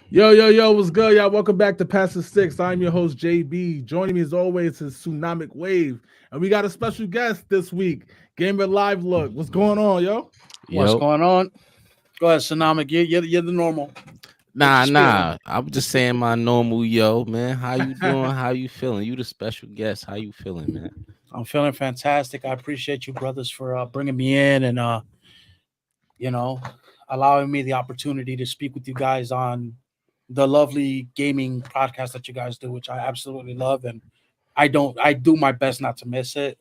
Yo, what's good, y'all? Welcome back to Pastor Six. I'm your host, JB. Joining me as always is Tsunamic Wave. And we got a special guest this week, GamerLiveLook. What's going on, yo? What's Yo, going on? Go ahead, Sonamic. You're the normal. Take the nah, spiel. nah. I'm just saying my normal yo, man. How you doing? How you feeling? You the special guest. How you feeling, man? I'm feeling fantastic. I appreciate you, brothers, for bringing me in and you know allowing me the opportunity to speak with you guys on the lovely gaming podcast that you guys do, which I absolutely love, and I do my best not to miss it.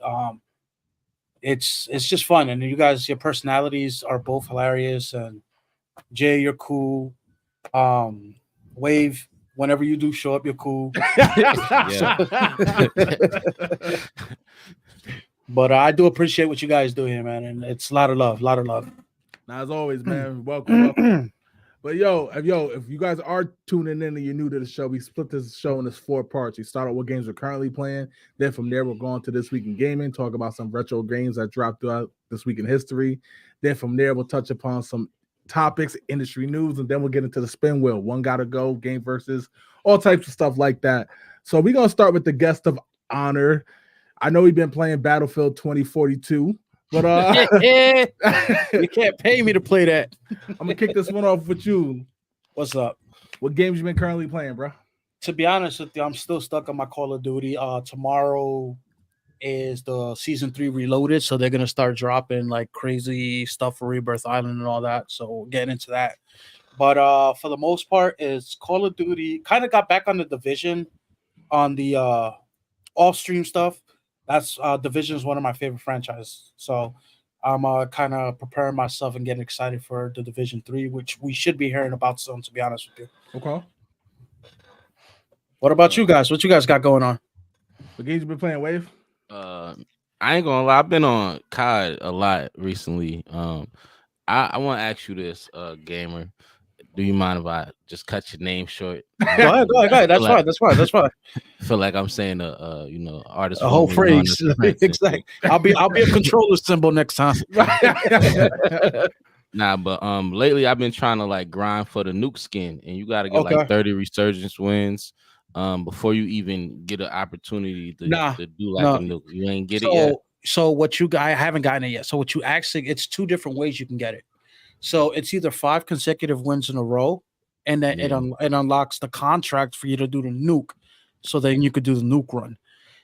It's just fun, and you guys, your personalities are both hilarious, and Jay, you're cool. Um, Wave, whenever you do show up, you're cool. So, Yeah. but I do appreciate what you guys do here, man, and it's a lot of love, a lot of love. Now, as always, man, welcome. But if you guys are tuning in and you're new to the show, we split this show into 4 parts. We start out what games we're currently playing. Then from there, we'll go on to This Week in Gaming, talk about some retro games that dropped throughout this week in history. Then from there, we'll touch upon some topics, industry news, and then we'll get into the spin wheel. One gotta go, game versus, all types of stuff like that. So we're gonna start with the guest of honor. I know we've been playing Battlefield 2042, but You can't pay me to play that. I'm gonna kick this one off with you. What's up? What games you been currently playing, bro? To be honest with you, I'm still stuck on my Call of Duty. Tomorrow is the season 3 reloaded, so they're gonna start dropping like crazy stuff for Rebirth Island and all that. So we'll get into that. But for the most part, is Call of Duty. Kind of got back on the Division on the off stream stuff. That's Division is one of my favorite franchises. So I'm kind of preparing myself and getting excited for the Division 3, which we should be hearing about soon. To be honest with you. Okay. What about you guys? What you guys got going on? What games you been playing, Wave? Uh, I ain't gonna lie. I've been on COD a lot recently. I want to ask you this, gamer. Do you mind if I just cut your name short? Go ahead, go ahead, go ahead. That's fine. That's fine. That's fine. Feel like I'm saying artist A whole formerly known phrase. as Prince. Exactly. I'll be a controller symbol next time. Nah, but lately I've been trying to like grind for the nuke skin, and you got to get Okay. like 30 resurgence wins before you even get an opportunity to do like a nuke. You ain't get it yet. So what you got? I haven't gotten it yet. So what you actually, it's 2 different ways you can get it. So it's either 5 consecutive wins in a row, and then it unlocks the contract for you to do the nuke. So then you could do the nuke run.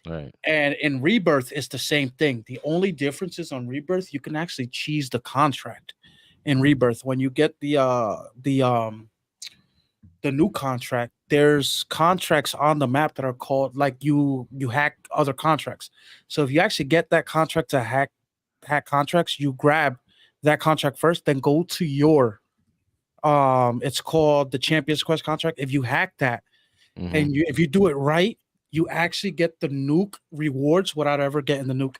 Right. And in Rebirth, it's the same thing. The only difference is on Rebirth, you can actually cheese the contract. In Rebirth, when you get the new contract, there's contracts on the map that are called, like, you hack other contracts. So if you actually get that contract to hack contracts, you grab that contract first, then go to your it's called the Champions Quest contract. If you hack that, and if you do it right, you actually get the nuke rewards without ever getting the nuke.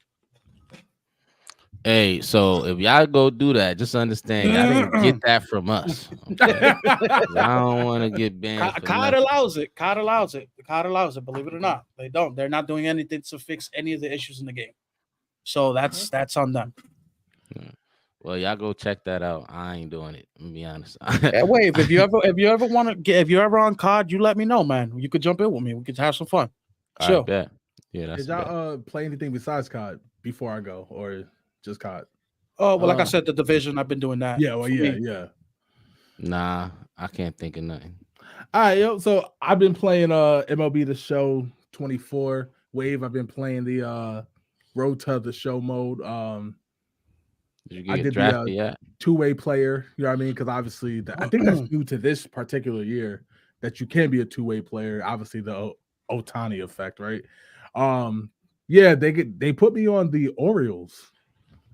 Hey, so if y'all go do that, just understand y'all didn't get that from us. Okay? I don't want to get banned. COD allows it. COD allows it. COD allows it. Believe it or not, they don't. They're not doing anything to fix any of the issues in the game. So that's on them. Well, y'all go check that out. I ain't doing it. I'm gonna be honest. Wave, if you ever want to get, if you're ever on COD, you let me know, man. You could jump in with me. We could have some fun. Sure. Bet. Yeah, that's. Did y'all play anything besides COD before I go, or just COD? Oh well, like I said, the Division. I've been doing that. Yeah. Well, yeah. Nah, I can't think of nothing. All right, yo. So I've been playing MLB The Show 24 Wave. I've been playing the Road to the Show mode. Did you get drafted yet? Two-way player. You know what I mean? Because obviously, I think that's due to this particular year that you can be a two-way player. Obviously, the Otani effect, right? Yeah, they put me on the Orioles,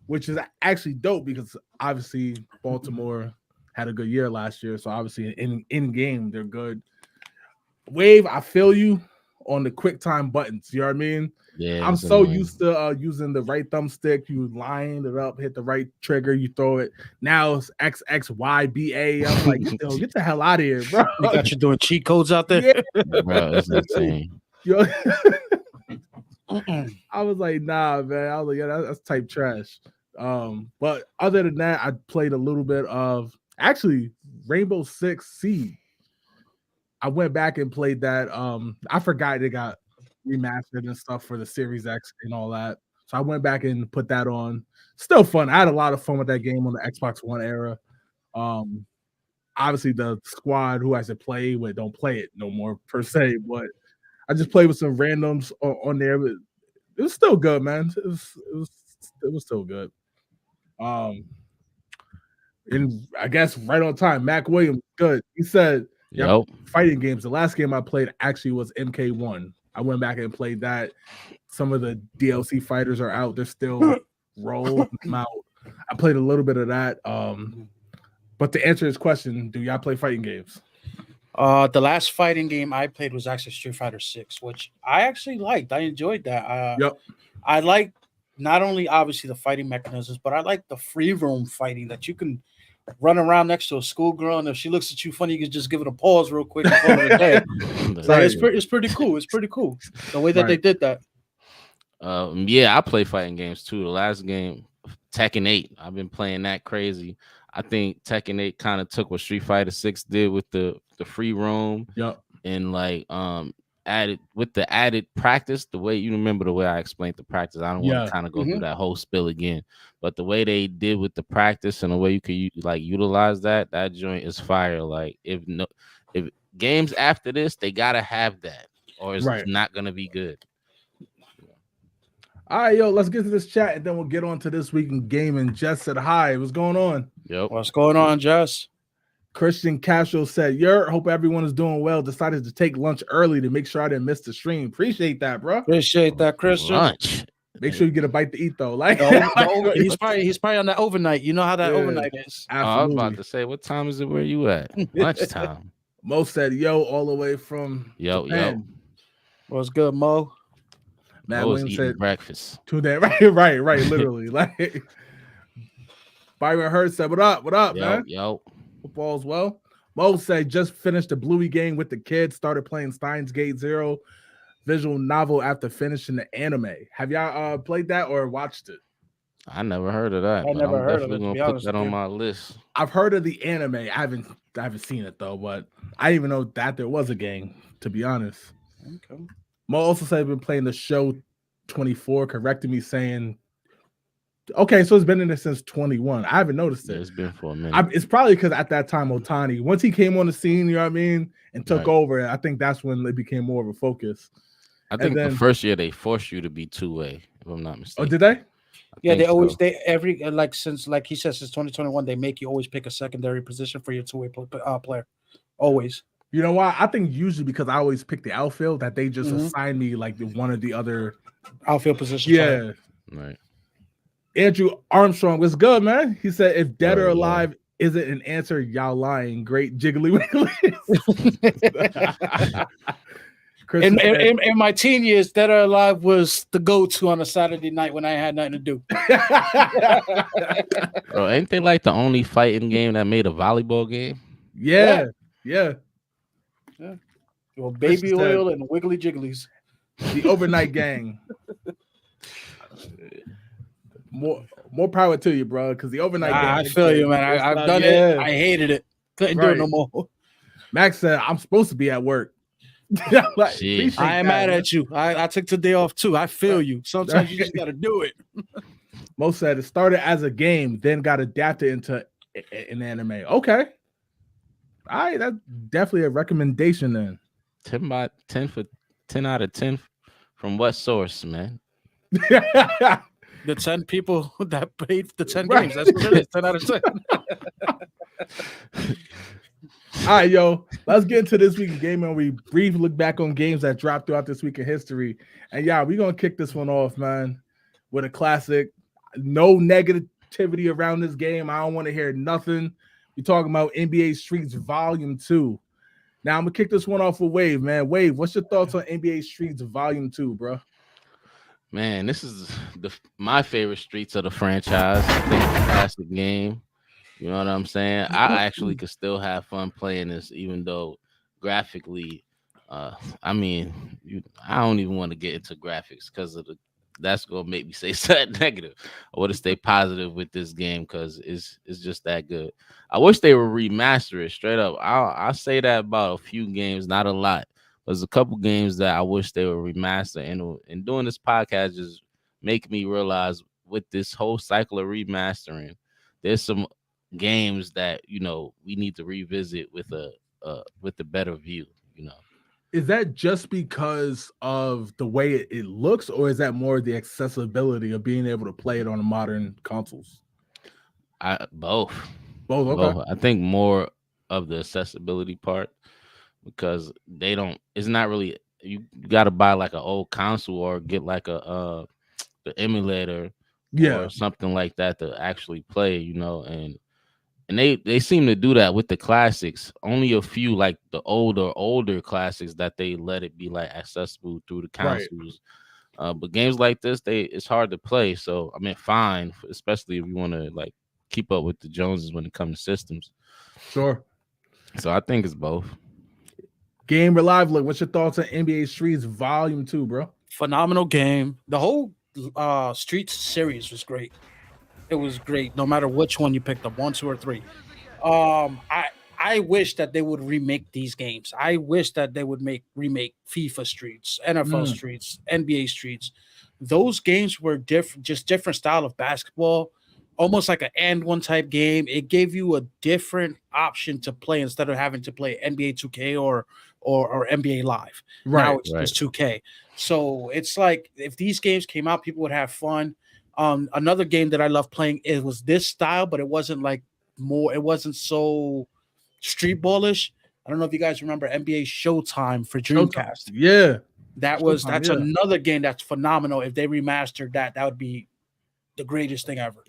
which is actually dope because obviously Baltimore had a good year last year, so obviously in game they're good. Wave, I feel you on the quick time buttons. You know what I mean? Yeah, I'm so used to using the right thumbstick. You line it up, hit the right trigger, you throw it. Now it's XXYBA. I'm like, yo, get the hell out of here, bro. They got you doing cheat codes out there, bro. It's insane. Yo. I was like, nah, man. I was like, yeah, that's type trash. But other than that, I played a little bit of actually Rainbow Six Siege. I went back and played that. I forgot they got remastered and stuff for the Series X and all that. So I went back and put that on. Still fun. I had a lot of fun with that game on the Xbox One era. Obviously the squad who has to play with don't play it no more per se, but I just played with some randoms on there. But it was still good, man. It was still good. And I guess right on time, Mac Williams, good. He said, Yep. Fighting games. The last game I played actually was MK1. I went back and played that. Some of the DLC fighters are out. They're still rolling them out. I played a little bit of that. But to answer his question, do y'all play fighting games? The last fighting game I played was actually Street Fighter 6, which I actually liked. I enjoyed that. Yep. I like not only obviously the fighting mechanisms, but I like the free roam fighting that you can run around next to a schoolgirl, and if she looks at you funny, you can just give it a pause real quick and call it a day. So it's pretty cool. It's pretty cool the way that they did that. Yeah, I play fighting games too. The last game, Tekken 8, I've been playing that crazy. I think Tekken 8 kind of took what Street Fighter 6 did with the free roam. Yep. And like added practice, the way you remember the way I explained the practice. I don't want to kind of go through that whole spill again, but the way they did with the practice and the way you could like utilize that joint is fire. Like if games after this, they gotta have that, or it's not gonna be good. All right, yo, let's get to this chat and then we'll get on to this week in gaming. Jess said hi. What's going on? Yep. What's going on, Jess? Christian Castro said, hope everyone is doing well. Decided to take lunch early to make sure I didn't miss the stream. Appreciate that, bro. Appreciate that, Christian. Lunch. Make sure you get a bite to eat, though. Like he's probably on that overnight. You know how that overnight is. Absolutely. I was about to say, what time is it where you at? Lunchtime. Mo said, all the way from Japan. What's good, Mo? Matt Williams said breakfast. Today, right, literally. Like Byron Hurd said, what up, man? Yo. Football's well. Mo said just finished the Bluey game with the kids, started playing Steins Gate Zero visual novel after finishing the anime. Have y'all played that or watched it? I never heard of that. I never heard of it. I'm gonna put that on my list. I've heard of the anime. I haven't seen it though, but I didn't even know that there was a game, to be honest. Okay. Mo also said I've been playing the show 24, correcting me saying, okay, so it's been in it since 21. I haven't noticed it. Yeah, it's been for a minute. It's probably because at that time, Otani, once he came on the scene, you know what I mean, and took over, I think that's when it became more of a focus. I think the first year they forced you to be two-way, if I'm not mistaken. Oh, did they? Yeah, they always since he says since 2021, they make you always pick a secondary position for your two-way player. Always. You know why? I think usually because I always pick the outfield that they just assign me like one of the other outfield positions. Yeah. Right. Andrew Armstrong was good, man. He said, if dead or alive isn't an answer, y'all lying. Great jiggly wiggly. in my teen years, Dead or Alive was the go-to on a Saturday night when I had nothing to do. Bro, ain't they like the only fighting game that made a volleyball game? Yeah. Well, baby oil and wiggly jigglies. The overnight gang. More power to you, bro. Because the overnight gang. I feel you, man. I've done it. I hated it. Couldn't do it no more. Max said, I'm supposed to be at work. I am mad at you. I took the day off too. I feel you. Sometimes you just got to do it. Mo said it started as a game, then got adapted into an anime. Okay. All right, that's definitely a recommendation then. 10 out of 10 from what source, man? The 10 people that played the 10 games. That's what it is. 10 out of 10. All right, yo. Let's get into this week in gaming. We briefly look back on games that dropped throughout this week in history. And yeah, we're gonna kick this one off, man, with a classic. No negativity around this game. I don't want to hear nothing. We're talking about NBA Streets Volume 2. Now I'm gonna kick this one off with Wave, man. Wave, what's your thoughts on NBA Streets Volume 2, bro? Man, this is my favorite Streets of the franchise. I think it's a classic game. You know what I'm saying? I actually could still have fun playing this, even though graphically, I don't even want to get into graphics because of that's gonna make me say something negative. I want to stay positive with this game because it's just that good. I wish they would remaster it straight up. I'll say that about a few games, not a lot. There's a couple games that I wish they would remaster, and doing this podcast just make me realize with this whole cycle of remastering, there's some games that we need to revisit with a better view. Is that just because of the way it looks, or is that more the accessibility of being able to play it on the modern consoles? Both. Okay. Both. I think more of the accessibility part, because they don't. It's not really. You got to buy like an old console or get like the emulator or something like that to actually play. And they seem to do that with the classics. Only a few, like the older classics, that they let it be like accessible through the consoles. Right. But games like this, it's hard to play. So I mean, fine, especially if you want to like keep up with the Joneses when it comes to systems. Sure. So I think it's both. GamerLiveLook, what's your thoughts on NBA Streets Volume 2, bro? Phenomenal game. The whole Streets series was great. It was great, no matter which one you picked up, 1, 2, or 3. I wish that they would remake these games. I wish that they would remake FIFA Streets, NFL Streets, NBA Streets. Those games were different, just different style of basketball, almost like an and one type game. It gave you a different option to play instead of having to play NBA 2K or NBA Live. Right, now it's just 2K. So it's like if these games came out, people would have fun. Another game that I love playing, it was this style, but it wasn't so street ballish. I don't know if you guys remember NBA Showtime for Dreamcast. Yeah. That's another game that's phenomenal. If they remastered that would be the greatest thing ever,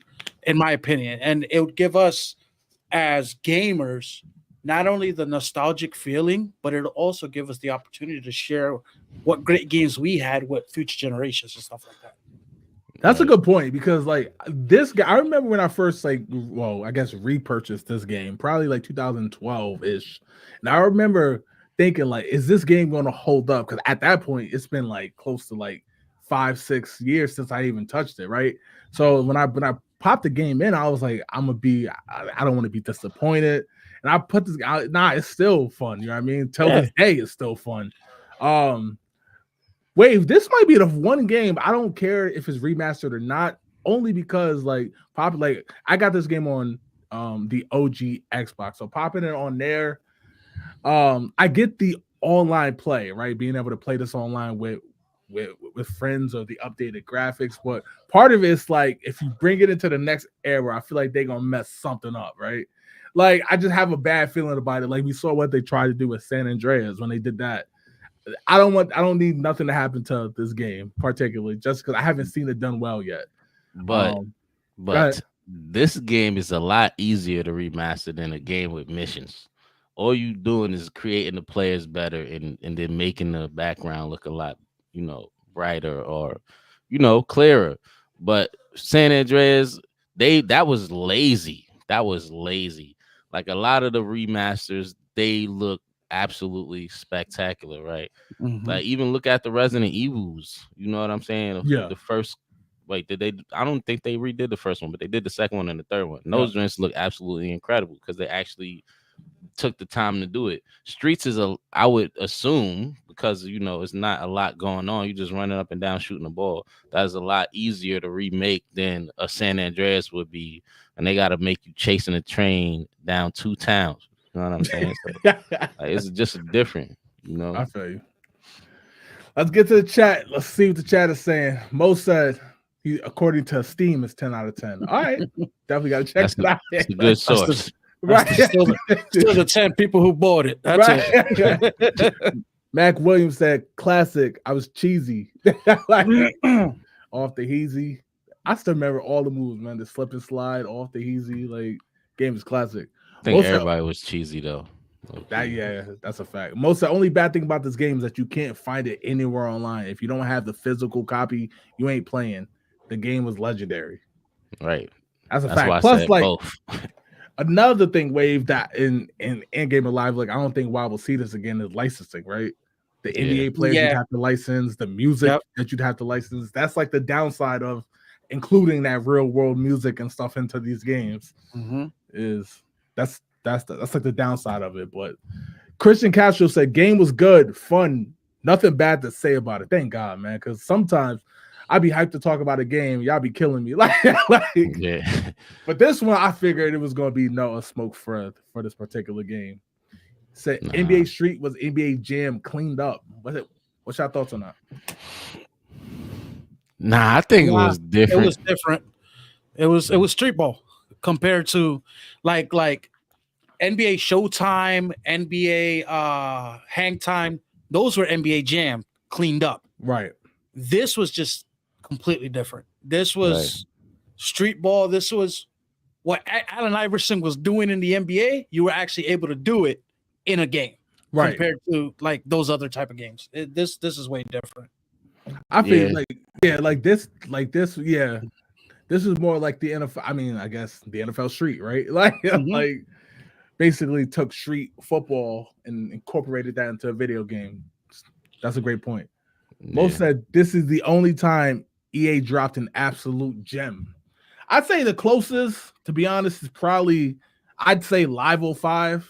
in my opinion. And it would give us as gamers not only the nostalgic feeling, but it'll also give us the opportunity to share what great games we had with future generations and stuff like that. That's a good point, because like this guy, I remember when I first repurchased this game, probably like 2012-ish. And I remember thinking like, is this game going to hold up? Because at that point, it's been like close to like 5-6 years since I even touched it, right? So when I popped the game in, I was like, I don't want to be disappointed. And I put this out. It's still fun. You know what I mean? Till this day, it's still fun. Wave, this might be the one game I don't care if it's remastered or not, only because like I got this game on the OG Xbox, so popping it on there, I get the online play, right? Being able to play this online with friends or the updated graphics, but part of it's like if you bring it into the next era, I feel like they're gonna mess something up, right? Like I just have a bad feeling about it. Like we saw what they tried to do with San Andreas when they did that. I don't need nothing to happen to this game, particularly just because I haven't seen it done well yet. But this game is a lot easier to remaster than a game with missions. All you doing is creating the players better and then making the background look a lot, brighter or, clearer. But San Andreas, that was lazy. That was lazy. Like a lot of the remasters, they look absolutely spectacular, right? Like even look at the Resident Evils. You know what I'm saying? Yeah. The first, I don't think they redid the first one, but they did the second one and the third one. And those joints look absolutely incredible because they actually took the time to do it. Streets I would assume, because it's not a lot going on. You just running up and down shooting the ball. That is a lot easier to remake than a San Andreas would be, and they got to make you chasing a train down 2 towns. You know what I'm saying? So, it's just different, I feel you. Let's get to the chat. Let's see what the chat is saying. Mo said, according to Steam, it's 10 out of 10. All right. Definitely got to check it out. That's a good source. Right. Still the 10 people who bought it. That's it. Mac Williams said, classic. I was cheesy. Off the heezy. I still remember all the moves, man. The slip and slide, off the heezy. Like, game is classic. I think everybody was cheesy, though. That's a fact. The only bad thing about this game is that you can't find it anywhere online. If you don't have the physical copy, you ain't playing. The game was legendary. Right. That's a fact. Plus, like both. Another thing, Wave, that in GamerLiveLook, I don't think why we'll see this again is licensing, right? the NBA players you'd have to license, the music that you'd have to license. That's like the downside of including that real world music and stuff into these games. Is that's like the downside of it. But Christian Castro said game was good, fun, nothing bad to say about it. Thank God, man, because sometimes I'd be hyped to talk about a game, y'all be killing me. But this one I figured it was gonna be a smoke for this particular game. Said NBA Street was NBA Jam cleaned up. What's your thoughts on that? Nah, I think it was different. It was different. It was street ball compared to like NBA Showtime, NBA Hang Time. Those were NBA Jam cleaned up. Right. This was just completely different. This was street ball. This was what Allen Iverson was doing in the NBA. You were actually able to do it in a game, right? Compared to like those other type of games. This is way different. I feel this is more like the NFL. I mean, I guess the NFL Street, right? Like basically took street football and incorporated that into a video game. That's a great point. Most said this is the only time EA dropped an absolute gem. I'd say the closest, to be honest, is probably I'd say Live 05.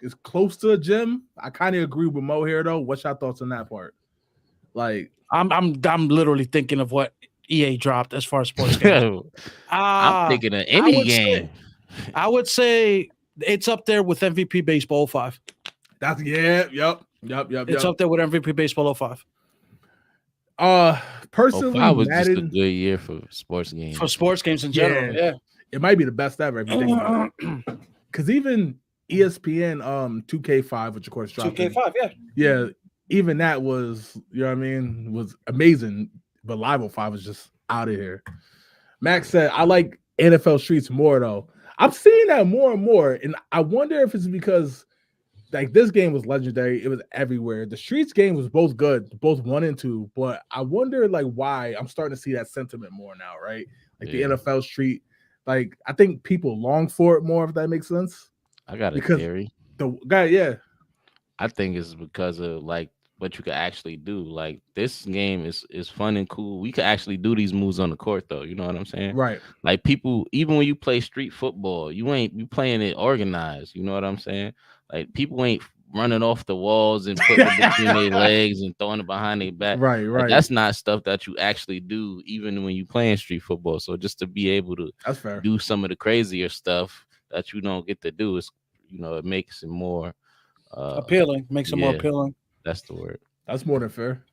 It's close to a gem. I kind of agree with Mo here though. What's your thoughts on that part? Like I'm literally thinking of what EA dropped as far as sports games. I'm thinking of any game. I would say it's up there with MVP Baseball 05. That's yep. It's up there with MVP Baseball 05. Personally, 05 was just a good year for sports games. For sports games in general, yeah. It might be the best ever if you think about it. Because even ESPN 2K5, which of course dropped 2K5, yeah, even that was, you know what I mean, was amazing. But Live 05 was just out of here. Max said, I like NFL Streets more though. I'm seeing that more and more, and I wonder if it's because like this game was legendary. It was everywhere. The Streets game was both good, both 1 and 2. But I wonder like why I'm starting to see that sentiment more now, right? Like the NFL Street, like I think people long for it more, if that makes sense. I got a theory. The guy, I think it's because of like what you could actually do. Like this game is fun and cool. We could actually do these moves on the court though. You know what I'm saying? Right. Like people, even when you play street football, you playing it organized. You know what I'm saying? Like people ain't running off the walls and putting it between their legs and throwing it behind their back. Right. Like, that's not stuff that you actually do even when you playing street football. So just to be able to do some of the crazier stuff that you don't get to do is, it makes it more appealing. Makes it more appealing. That's the word. That's more than fair.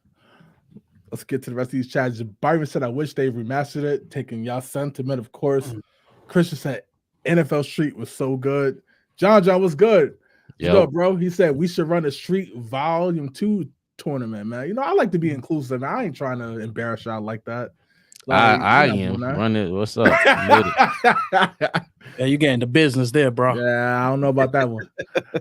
Let's get to the rest of these chats. Byron said, I wish they remastered it, taking y'all sentiment, of course. Christian said, NFL Street was so good. John was good. What's up, bro? He said, we should run a Street Volume 2 tournament, man. I like to be inclusive. I ain't trying to embarrass y'all like that. Like, I am. Run it. What's up? Yeah, you getting the business there, bro. Yeah, I don't know about that one.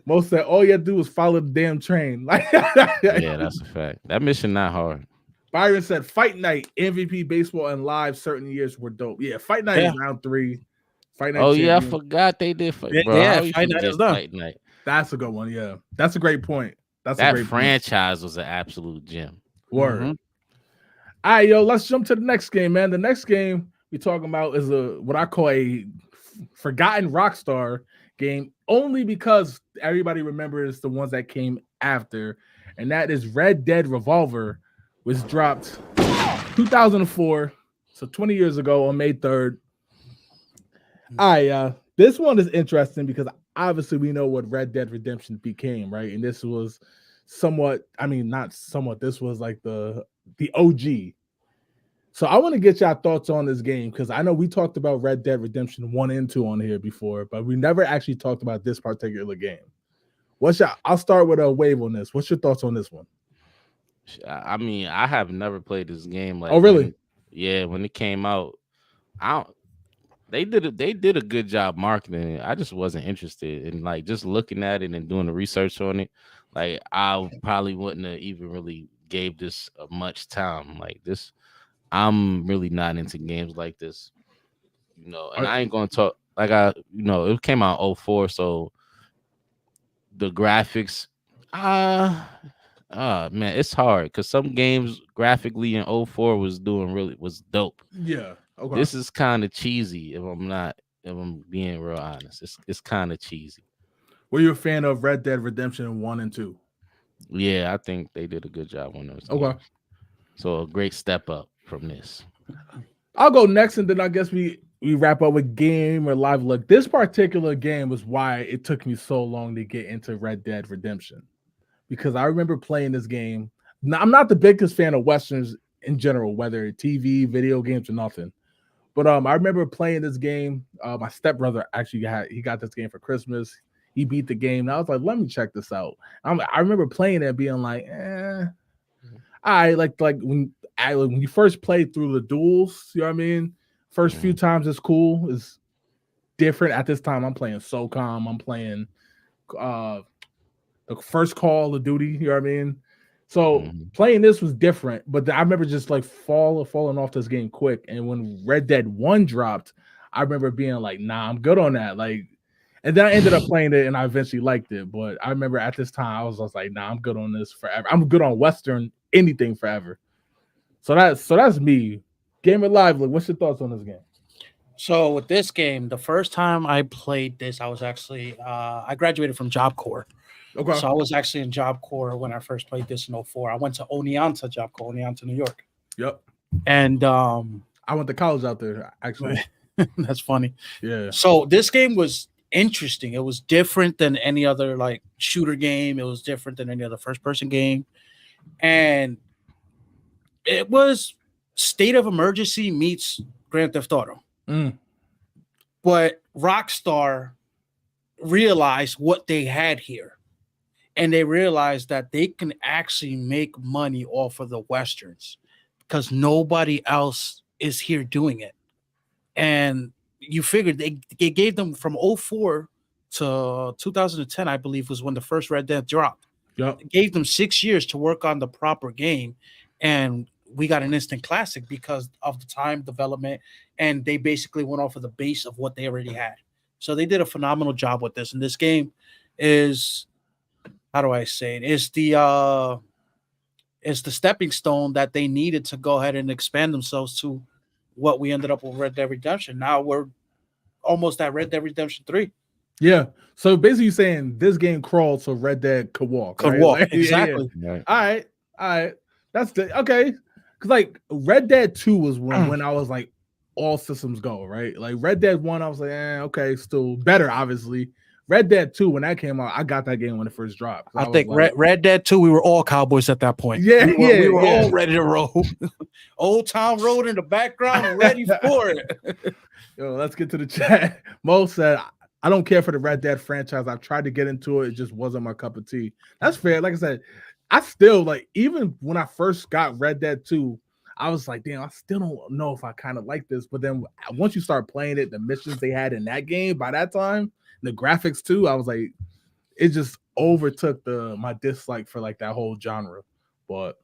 Most said all you have to do is follow the damn train. Yeah, that's a fact. That mission not hard. Byron said Fight Night, MVP Baseball, and Live certain years were dope. Yeah, Fight Night is round 3. Fight Night. I forgot they did Fight. Fight Night is done. Fight Night. That's a good one. Yeah, that's a great point. That a great franchise was an absolute gem. Word. All right, let's jump to the next game, man. The next game we're talking about is what I call a forgotten Rockstar game, only because everybody remembers the ones that came after, and that is Red Dead Revolver, which dropped 2004, so 20 years ago on May 3rd. This one is interesting because obviously we know what Red Dead Redemption became, right? And this was this was like the OG. So I want to get y'all thoughts on this game because I know we talked about Red Dead Redemption 1 and 2 on here before, but we never actually talked about this particular game. I'll start with a wave on this. What's your thoughts on this one? I mean, I have never played this game. Like, oh, really? When it came out, they did a good job marketing it. I just wasn't interested in like just looking at it and doing the research on it. Like I probably wouldn't have even really gave this much time. Like this, I'm really not into games like this, and I ain't gonna talk like it came out 2004, so the graphics, Man, it's hard because some games graphically in 04 was dope. Yeah. Okay. This is kind of cheesy if I'm being real honest. It's kind of cheesy. Were you a fan of Red Dead Redemption 1 and 2? Yeah, I think they did a good job on those Okay. games. So a great step up from this. I'll go next, and then I guess we wrap up with GamerLiveLook. This particular game was why it took me so long to get into Red Dead Redemption, because I remember playing this game. Now, I'm not the biggest fan of Westerns in general, whether TV, video games, or nothing. But I remember playing this game. My stepbrother actually got this game for Christmas. He beat the game. And I was like, let me check this out. I remember playing it, being like, I like when you first play through the duels, you know what I mean? First few times it's cool, it's different. At this time, I'm playing SOCOM, I'm playing the first Call of Duty, you know what I mean? So playing this was different, but I remember just like falling off this game quick. And when Red Dead 1 dropped, I remember being like, nah, I'm good on that. Like, and then I ended up playing it and I eventually liked it. But I remember at this time, I was like, nah, I'm good on this forever. I'm good on Western anything forever. So that's me. GamerLiveLook, what's your thoughts on this game? So with this game, the first time I played this, I was actually I graduated from Job Corps. Okay. So I was actually in Job Corps when I first played this in 04. I went to Oneonta Job Corps, Oneonta, New York. Yep. And I went to college out there, actually. That's funny. Yeah. So this game was interesting. It was different than any other like shooter game. It was different than any other first person game. And it was State of Emergency meets Grand Theft Auto. But Rockstar realized what they had here. And they realized that they can actually make money off of the Westerns because nobody else is here doing it. And you figured they gave them from 04 to 2010, I believe, was when the first Red Dead dropped. Yep. It gave them 6 years to work on the proper game. And we got an instant classic because of the time development. And they basically went off of the base of what they already had. So they did a phenomenal job with this. And this game is, how do I say it? It's the stepping stone that they needed to go ahead and expand themselves to what we ended up with Red Dead Redemption. Now we're almost at Red Dead Redemption 3. Yeah. So basically you're saying this game crawled so Red Dead could walk. Could right? walk. Like, exactly. Yeah. All right. That's okay. Because like Red Dead 2 was when I was like all systems go, right? Like Red Dead 1, I was like, okay, still better, obviously. Red Dead 2, when that came out, I got that game when it first dropped. I think like, Red Dead 2, we were all cowboys at that point. Yeah, we were all ready to roll. Old Town Road in the background and ready for it. Yo, let's get to the chat. Mo said, I don't care for the Red Dead franchise. I've tried to get into it. It just wasn't my cup of tea. That's fair. Like I said, I still like, even when I first got Red Dead 2, I was like, damn, I still don't know if I kind of like this. But then once you start playing it, the missions they had in that game by that time, the graphics too, I was like, it just overtook my dislike for like that whole genre. But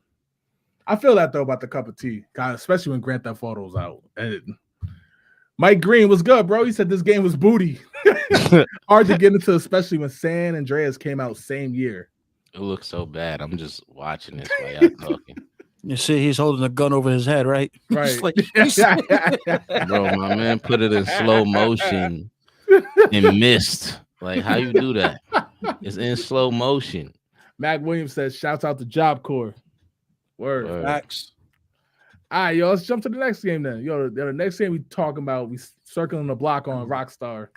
I feel that though about the cup of tea, God, especially when Grand Theft Auto's out. And Mike Green was good, bro. He said this game was booty. Hard to get into, especially when San Andreas came out same year. It looks so bad. I'm just watching this while y'all talking. You see, he's holding a gun over his head, right? Right. Like, bro, my man put it in slow motion and missed. Like, how you do that? It's in slow motion. Mac Williams says, shouts out to Job Corps. Word. Facts. All right, yo, let's jump to the next game then. Yo, the next game we talking about, we circling the block on Rockstar.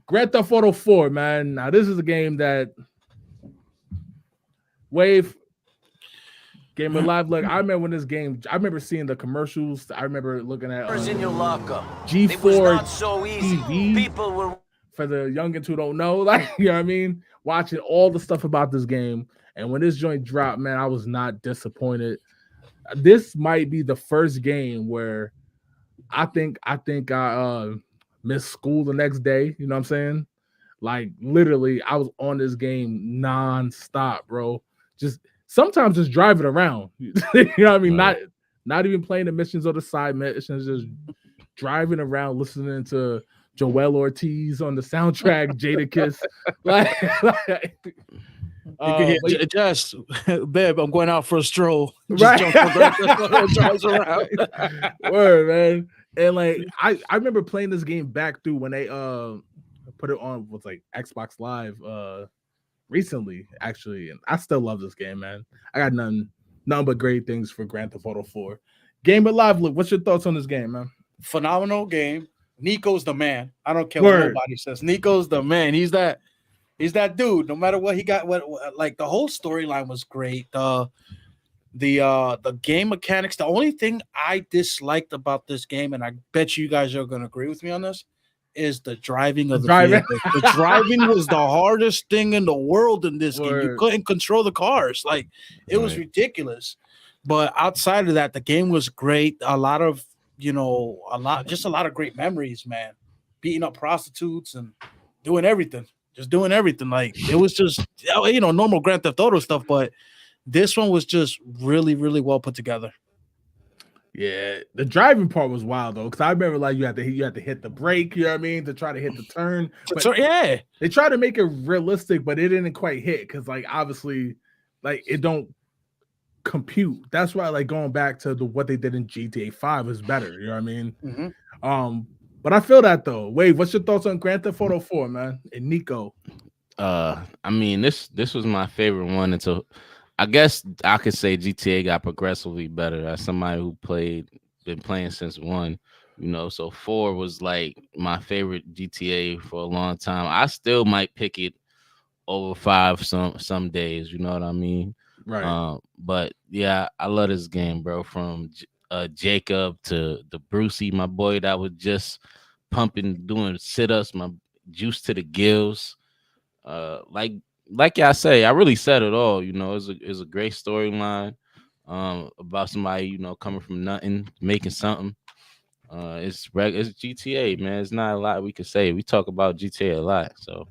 Grand Theft Auto 4, man. Now, this is a game that Wave, GamerLiveLook. I remember when this game, I remember seeing the commercials. I remember looking at G4 TV. People were, for the youngins who don't know, like, you know what I mean? Watching all the stuff about this game. And when this joint dropped, man, I was not disappointed. This might be the first game where I think I missed school the next day. You know what I'm saying? Like literally, I was on this game nonstop, bro. Just sometimes just driving around. You know what I mean? Right. Not even playing the missions or the side missions, just driving around listening to Joel Ortiz on the soundtrack, Jadakiss. like You can hear Jess, babe, I'm going out for a stroll. Just Right. jump on that, drives around. Word, man. And like I remember playing this game back through when they put it on with like Xbox Live recently, actually, and I still love this game, man. I got none but great things for Grand Theft Auto 4. GamerLiveLook, what's your thoughts on this game, man? Phenomenal game. Nico's the man. I don't care what nobody says. Nico's the man. He's that dude. No matter what he got, what like the whole storyline was great. The game mechanics. The only thing I disliked about this game, and I bet you guys are gonna agree with me on this, is the driving of the vehicle. The driving was the hardest thing in the world in this game. You couldn't control the cars. Like it was ridiculous. But outside of that, the game was great. A lot of great memories, man. Beating up prostitutes and doing everything. Just doing everything. Like it was just normal Grand Theft Auto stuff, but this one was just really, really well put together. Yeah, the driving part was wild though, because I remember like you had to hit the brake, you know what I mean, to try to hit the turn. Yeah, they tried to make it realistic, but it didn't quite hit because like obviously, like it don't compute. That's why like going back to what they did in GTA 5 is better. You know what I mean? Mm-hmm. But I feel that though. Wade, what's your thoughts on Grand Theft Auto 4, man? And Nico. I mean this was my favorite one until. I guess I could say GTA got progressively better as somebody who been playing since 1, so 4 was like my favorite GTA for a long time. I still might pick it over 5 some days, you know what I mean? Right. But yeah, I love this game, bro. From Jacob to the Brucey, my boy that was just pumping, doing sit-ups, my juice to the gills. Like I say, I really said it all. It's a great storyline about somebody coming from nothing, making something. It's GTA, man. It's not a lot we could say. We talk about GTA a lot, so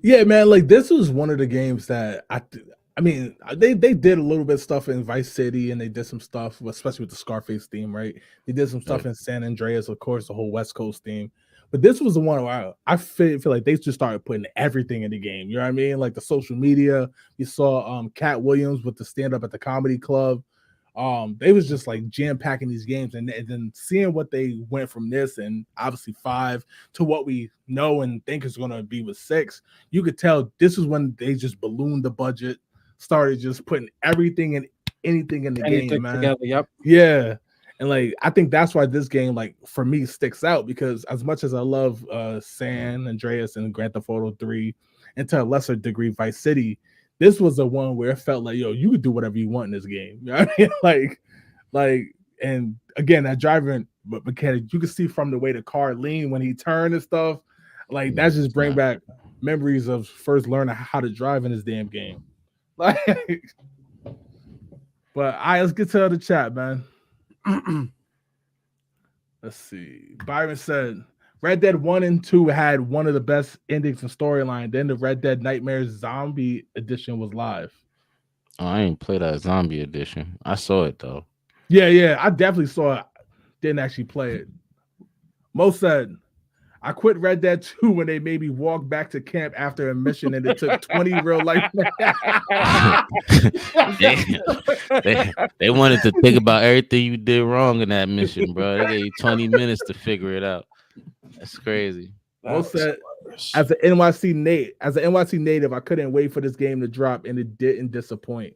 yeah, man. Like this was one of the games that I mean, they did a little bit of stuff in Vice City, and they did some stuff, especially with the Scarface theme, right? They did some stuff in San Andreas, of course, the whole West Coast theme. But this was the one where I feel like they just started putting everything in the game. You know what I mean? Like the social media. You saw Cat Williams with the stand-up at the comedy club. They was just like jam-packing these games, and then seeing what they went from this and obviously 5 to what we know and think is gonna be with 6. You could tell this is when they just ballooned the budget, started just putting everything and anything in the game, man. Together, yep. Yeah. And like I think that's why this game, like for me, sticks out, because as much as I love San Andreas and Grand Theft Auto 3, and to a lesser degree Vice City, this was the one where it felt like, yo, you could do whatever you want in this game. You know what I mean? Like, and again, that driving mechanic, you can see from the way the car leaned when he turned and stuff. Like that just bring back memories of first learning how to drive in this damn game. Like, but all right, let's get to the chat, man. Let's see. Byron said Red Dead 1 and 2 had one of the best endings and storyline. Then the Red Dead Nightmares Zombie Edition was live. Oh, I ain't played that Zombie Edition. I saw it though. Yeah, I definitely saw it. Didn't actually play it. Mo said, I quit Red Dead 2 when they made me walk back to camp after a mission, and it took 20 real life. They wanted to think about everything you did wrong in that mission, bro. They gave you 20 minutes to figure it out. That's crazy. Mo said, as an NYC native, I couldn't wait for this game to drop, and it didn't disappoint.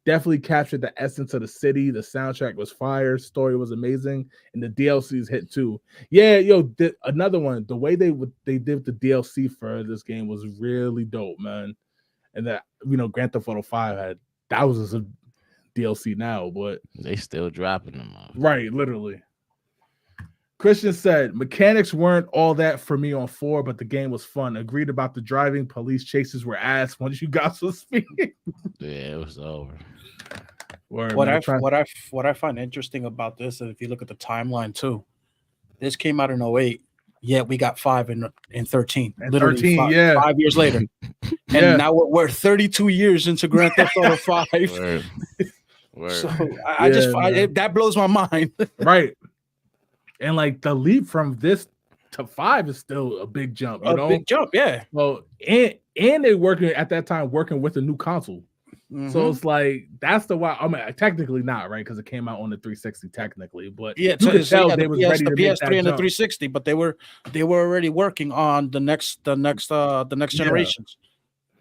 Definitely captured the essence of the city. The soundtrack was fire. Story was amazing, and the DLCs hit too. Yeah, another one. The way they did the DLC for this game was really dope, man. And that Grand Theft Auto 5 had thousands of DLC now, but they still dropping them off. Right, literally. Christian said, mechanics weren't all that for me on 4, but the game was fun. Agreed about the driving. Police chases were ass once you got some speed. Yeah, it was over. What I find interesting about this is if you look at the timeline too, this came out in 2008, yet we got 5 in 13. Literally 13, 5 years later. And now we're 32 years into Grand Theft Auto 5. Word. So I just find that blows my mind. Right. And like the leap from this to 5 is still a big jump. You know, big jump, yeah. Well, and they're working at that time working with a new console. So it's like that's the why. I mean, technically not right because it came out on the 360 technically, but yeah, you could tell they was ready to make that PS3 and the jump. 360, but they were already working on the next generations.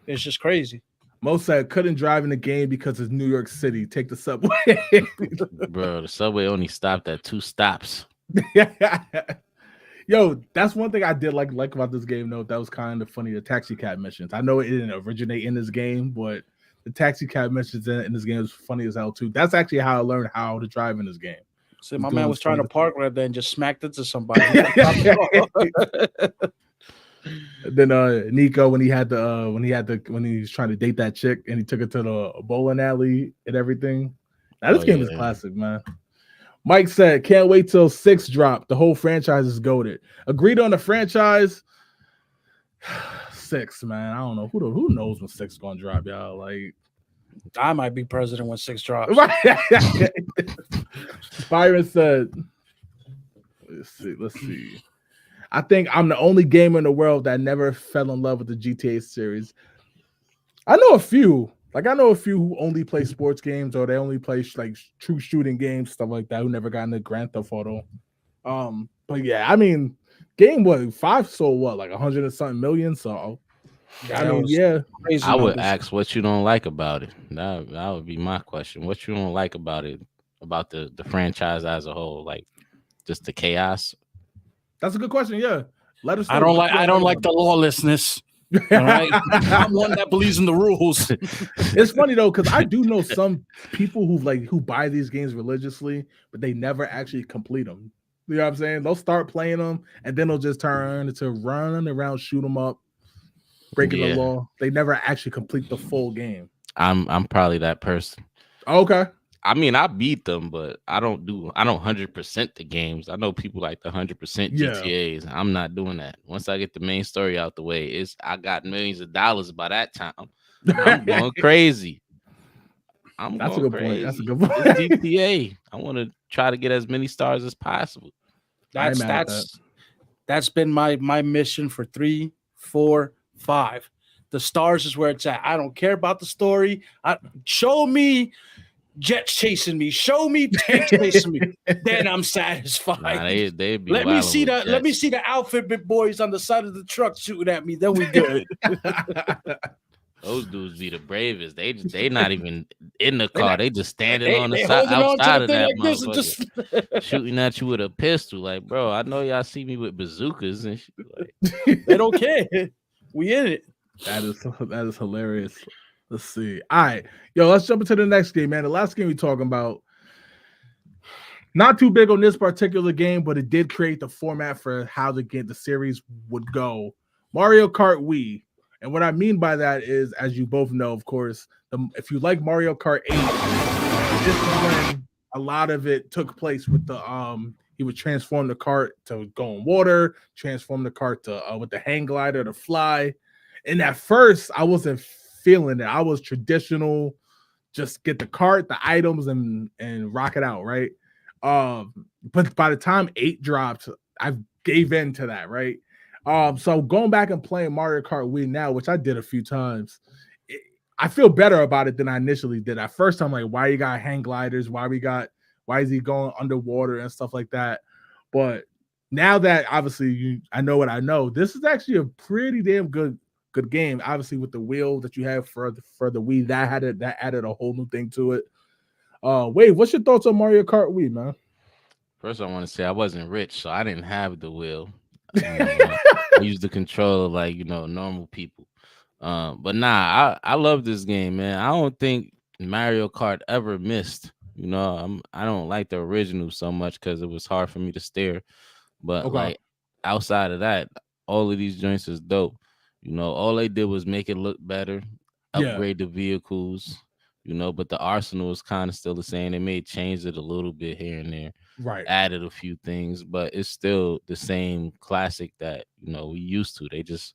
It's just crazy. Most said couldn't drive in the game because it's New York City. Take the subway, bro. The subway only stopped at 2 stops. Yo, that's one thing I did like about this game. Though that was kind of funny. The taxi cab missions. I know it didn't originate in this game, but the taxi cab missions in this game is funny as hell too. That's actually how I learned how to drive in this game. So my man was trying to park right there and just smacked into somebody. And then Nico when he was trying to date that chick and he took her to the bowling alley and everything. Now this game is classic, man. Mike said, "Can't wait till 6 drop. The whole franchise is goated." Agreed on the franchise. 6, man. I don't know who knows when 6 is gonna drop, y'all. Like, I might be president when 6 drops. Byron said, "Let's see. I think I'm the only gamer in the world that never fell in love with the GTA series. I know a few who only play sports games or they only play like true shooting games, stuff like that, who never got into Grand Theft Auto. But yeah, I mean, game 5 sold what, like 100 and something million. So I mean, yeah. I would ask what you don't like about it. That would be my question. What you don't like about it, about the franchise as a whole, like just the chaos. That's a good question. Yeah, let us know. I don't like the lawlessness. All right, I'm one that believes in the rules. It's funny though, because I do know some people who buy these games religiously, but they never actually complete them. You know what I'm saying? They'll start playing them, and then they'll just turn to running around, shoot them up, breaking the law. They never actually complete the full game. I'm probably that person. Okay. I mean, I beat them, but I don't 100% the games. I know people like the 100% GTAs. I'm not doing that. Once I get the main story out the way, I got millions of dollars by that time. I'm going crazy. That's a good point. That's a good point. It's GTA. I want to try to get as many stars as possible. That's been my mission for 3, 4, 5. The stars is where it's at. I don't care about the story. Show me jets chasing me. Show me tanks chasing me. Then I'm satisfied. Nah, they'd be let me see the outfit boys on the side of the truck shooting at me. Then we good. Those dudes be the bravest. They not even in the car. They just standing on the side outside of that like motherfucker, shooting at you with a pistol. Like, bro, I know y'all see me with bazookas and shit. Like, they don't care. We in it. That is hilarious. Let's see. All right, yo, let's jump into the next game, man. The last game we talking about, not too big on this particular game, but it did create the format for how the series would go. Mario Kart Wii. And what I mean by that is, as you both know, of course, if you like Mario Kart 8, this is when a lot of it took place with he would transform the cart to go in water, transform the cart to with the hang glider to fly. And at first, I wasn't feeling it. I was traditional, just get the cart, the items, and rock it out, right? But by the time 8 dropped, I gave in to that, right? So going back and playing Mario Kart Wii now, which I did a few times, I feel better about it than I initially did. At first, I'm like, why you got hang gliders? Why is he going underwater and stuff like that? But now that obviously I know what I know, this is actually a pretty damn good game. Obviously, with the wheel that you have for the Wii, that added a whole new thing to it. Wade, what's your thoughts on Mario Kart Wii, man? First, I want to say I wasn't rich, so I didn't have the wheel. I used the controller like normal people. But nah, I love this game, man. I don't think Mario Kart ever missed. I don't like the original so much because it was hard for me to steer. But like outside of that, all of these joints is dope. All they did was make it look better, upgrade the vehicles, but the arsenal is kind of still the same. They may change it a little bit here and there, right? Added a few things, but it's still the same classic that we used to. They just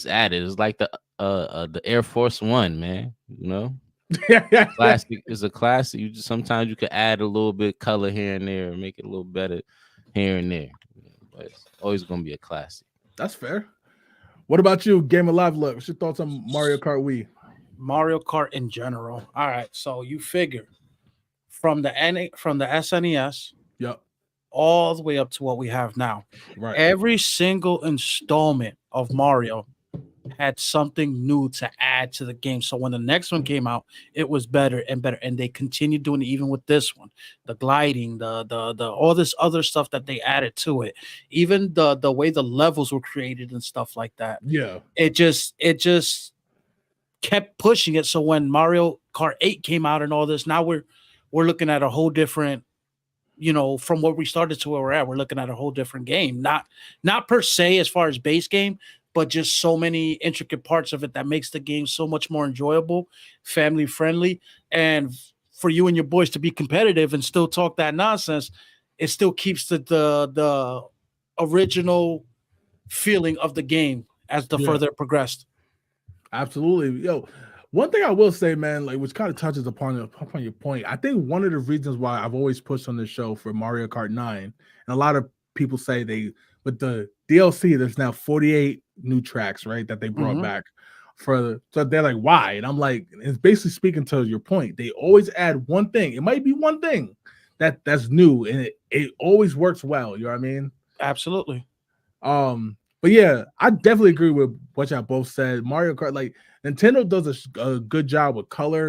added. It's like the Air Force One, man. Classic is a classic. Sometimes you could add a little bit color here and there, and make it a little better here and there. it's always gonna be a classic. That's fair. What about you, GamerLiveLook? What's your thoughts on Mario Kart Wii? Mario Kart in general. All right, so you figure from the SNES, Yep. all the way up to what we have now. Right. Every single installment of Mario had something new to add to the game. So when the next one came out, it was better and better. And they continued doing it even with this one. The gliding, the all this other stuff that they added to it. Even the way the levels were created and stuff like that. Yeah. It just kept pushing it. So when Mario Kart 8 came out and all this, now we're looking at a whole different, from where we started to where we're at, we're looking at a whole different game. Not per se as far as base game, but just so many intricate parts of it that makes the game so much more enjoyable, family friendly, and for you and your boys to be competitive and still talk that nonsense, it still keeps the original feeling of the game as the further it progressed. Absolutely. Yo, one thing I will say, man, like which kind of touches upon your point. I think one of the reasons why I've always pushed on this show for Mario Kart 9, and a lot of people say with the DLC, there's now 48 new tracks, right? That they brought back so they're like, why? And I'm like, it's basically speaking to your point. They always add one thing. It might be one thing that's new, and it always works well. You know what I mean? Absolutely. But yeah, I definitely agree with what y'all both said. Mario Kart, like Nintendo does a good job with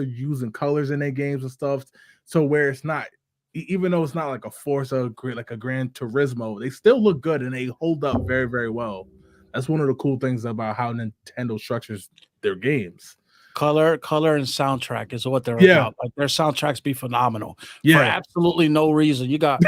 using colors in their games and stuff. So where it's not, even though it's not like a Forza, like a Gran Turismo, they still look good and they hold up very, very well. That's one of the cool things about how Nintendo structures their games. Color and soundtrack is what they're about. Like their soundtracks be phenomenal for absolutely no reason. You got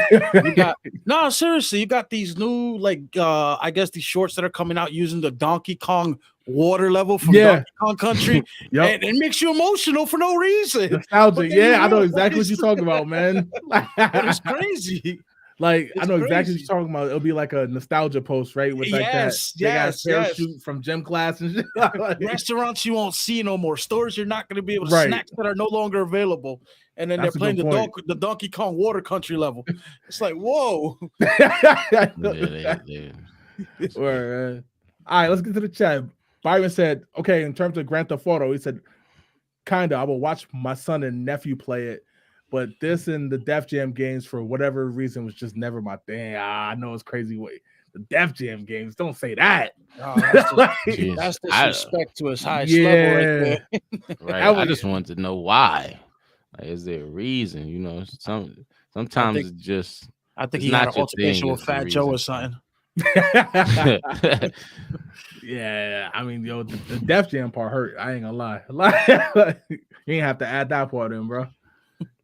no, seriously, you got these new I guess these shorts that are coming out using the Donkey Kong water level from Donkey Kong Country. And it makes you emotional for no reason. Nostalgia. I know exactly what you're talking about, man. It's crazy. Like I know exactly what you're talking about. It'll be like a nostalgia post, right? With like that parachute from gym class and shit. Restaurants you won't see no more. Stores you're not going to be able to snacks that are no longer available. And then they're playing the Donkey Kong Water Country level. It's like, whoa. All right, let's get to the chat. Byron said, okay, in terms of Grand Theft Auto, he said, kinda, I will watch my son and nephew play it. But this and the Def Jam games, for whatever reason, was just never my thing. I know it's crazy. Wait, the Def Jam games, don't say that. That's disrespect to his highest level right there. Right. I just wanted to know why. Like, is there a reason? Sometimes it's just. I think he had an altercation with Fat Joe or something. Yeah, I mean, the Def Jam part hurt. I ain't gonna lie. You ain't have to add that part in, bro.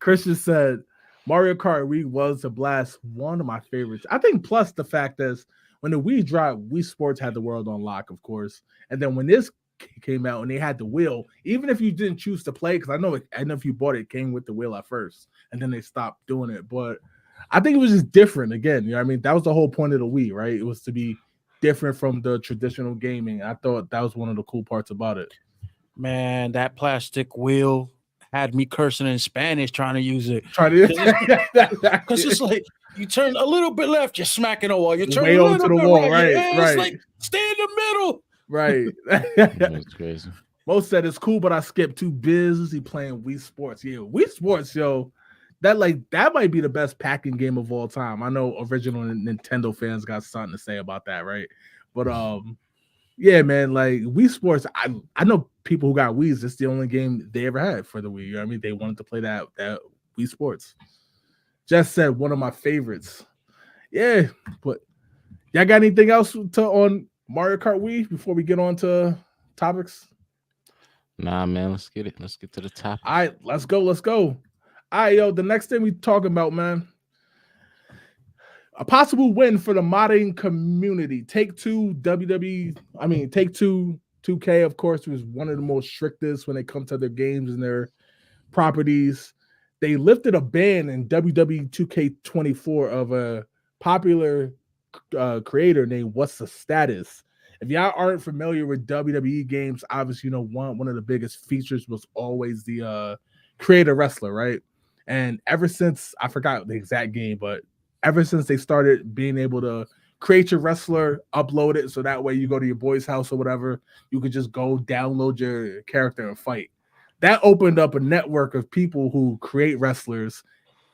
Christian said, Mario Kart Wii was a blast. One of my favorites. I think plus the fact is when the Wii dropped, Wii Sports had the world on lock, of course. And then when this came out and they had the wheel, even if you didn't choose to play, because I know if you bought it came with the wheel at first, and then they stopped doing it. But I think it was just different again. You know what I mean? That was the whole point of the Wii, right? It was to be different from the traditional gaming. I thought that was one of the cool parts about it. Man, that plastic wheel had me cursing in Spanish trying to use it. Because it's like you turn a little bit left, you're smacking a wall. You turn way over to the wall, right? It's like stay in the middle. Right. That's crazy. Most said it's cool, but I skipped too busy playing Wii Sports. Yeah, Wii Sports, that might be the best packing game of all time. I know original Nintendo fans got something to say about that, right? But yeah, man, like Wii Sports, I know people who got Wii's. It's the only game they ever had for the Wii. You know what I mean? They wanted to play that Wii Sports. Just said one of my favorites. Yeah, but y'all got anything else on Mario Kart Wii before we get on to topics? Nah, man, let's get it. Let's get to the topic. All right, let's go. All right, the next thing we talking about, man. A possible win for the modding community. Take-Two, WWE, Take-Two, 2K, of course, was one of the most strictest when it comes to their games and their properties. They lifted a ban in WWE 2K24 of a popular creator named What's the Status. If y'all aren't familiar with WWE games, obviously, one of the biggest features was always the creator wrestler, right? And ever since, I forgot the exact game, but ever since they started being able to create your wrestler, upload it, so that way you go to your boy's house or whatever, you could just go download your character and fight. That opened up a network of people who create wrestlers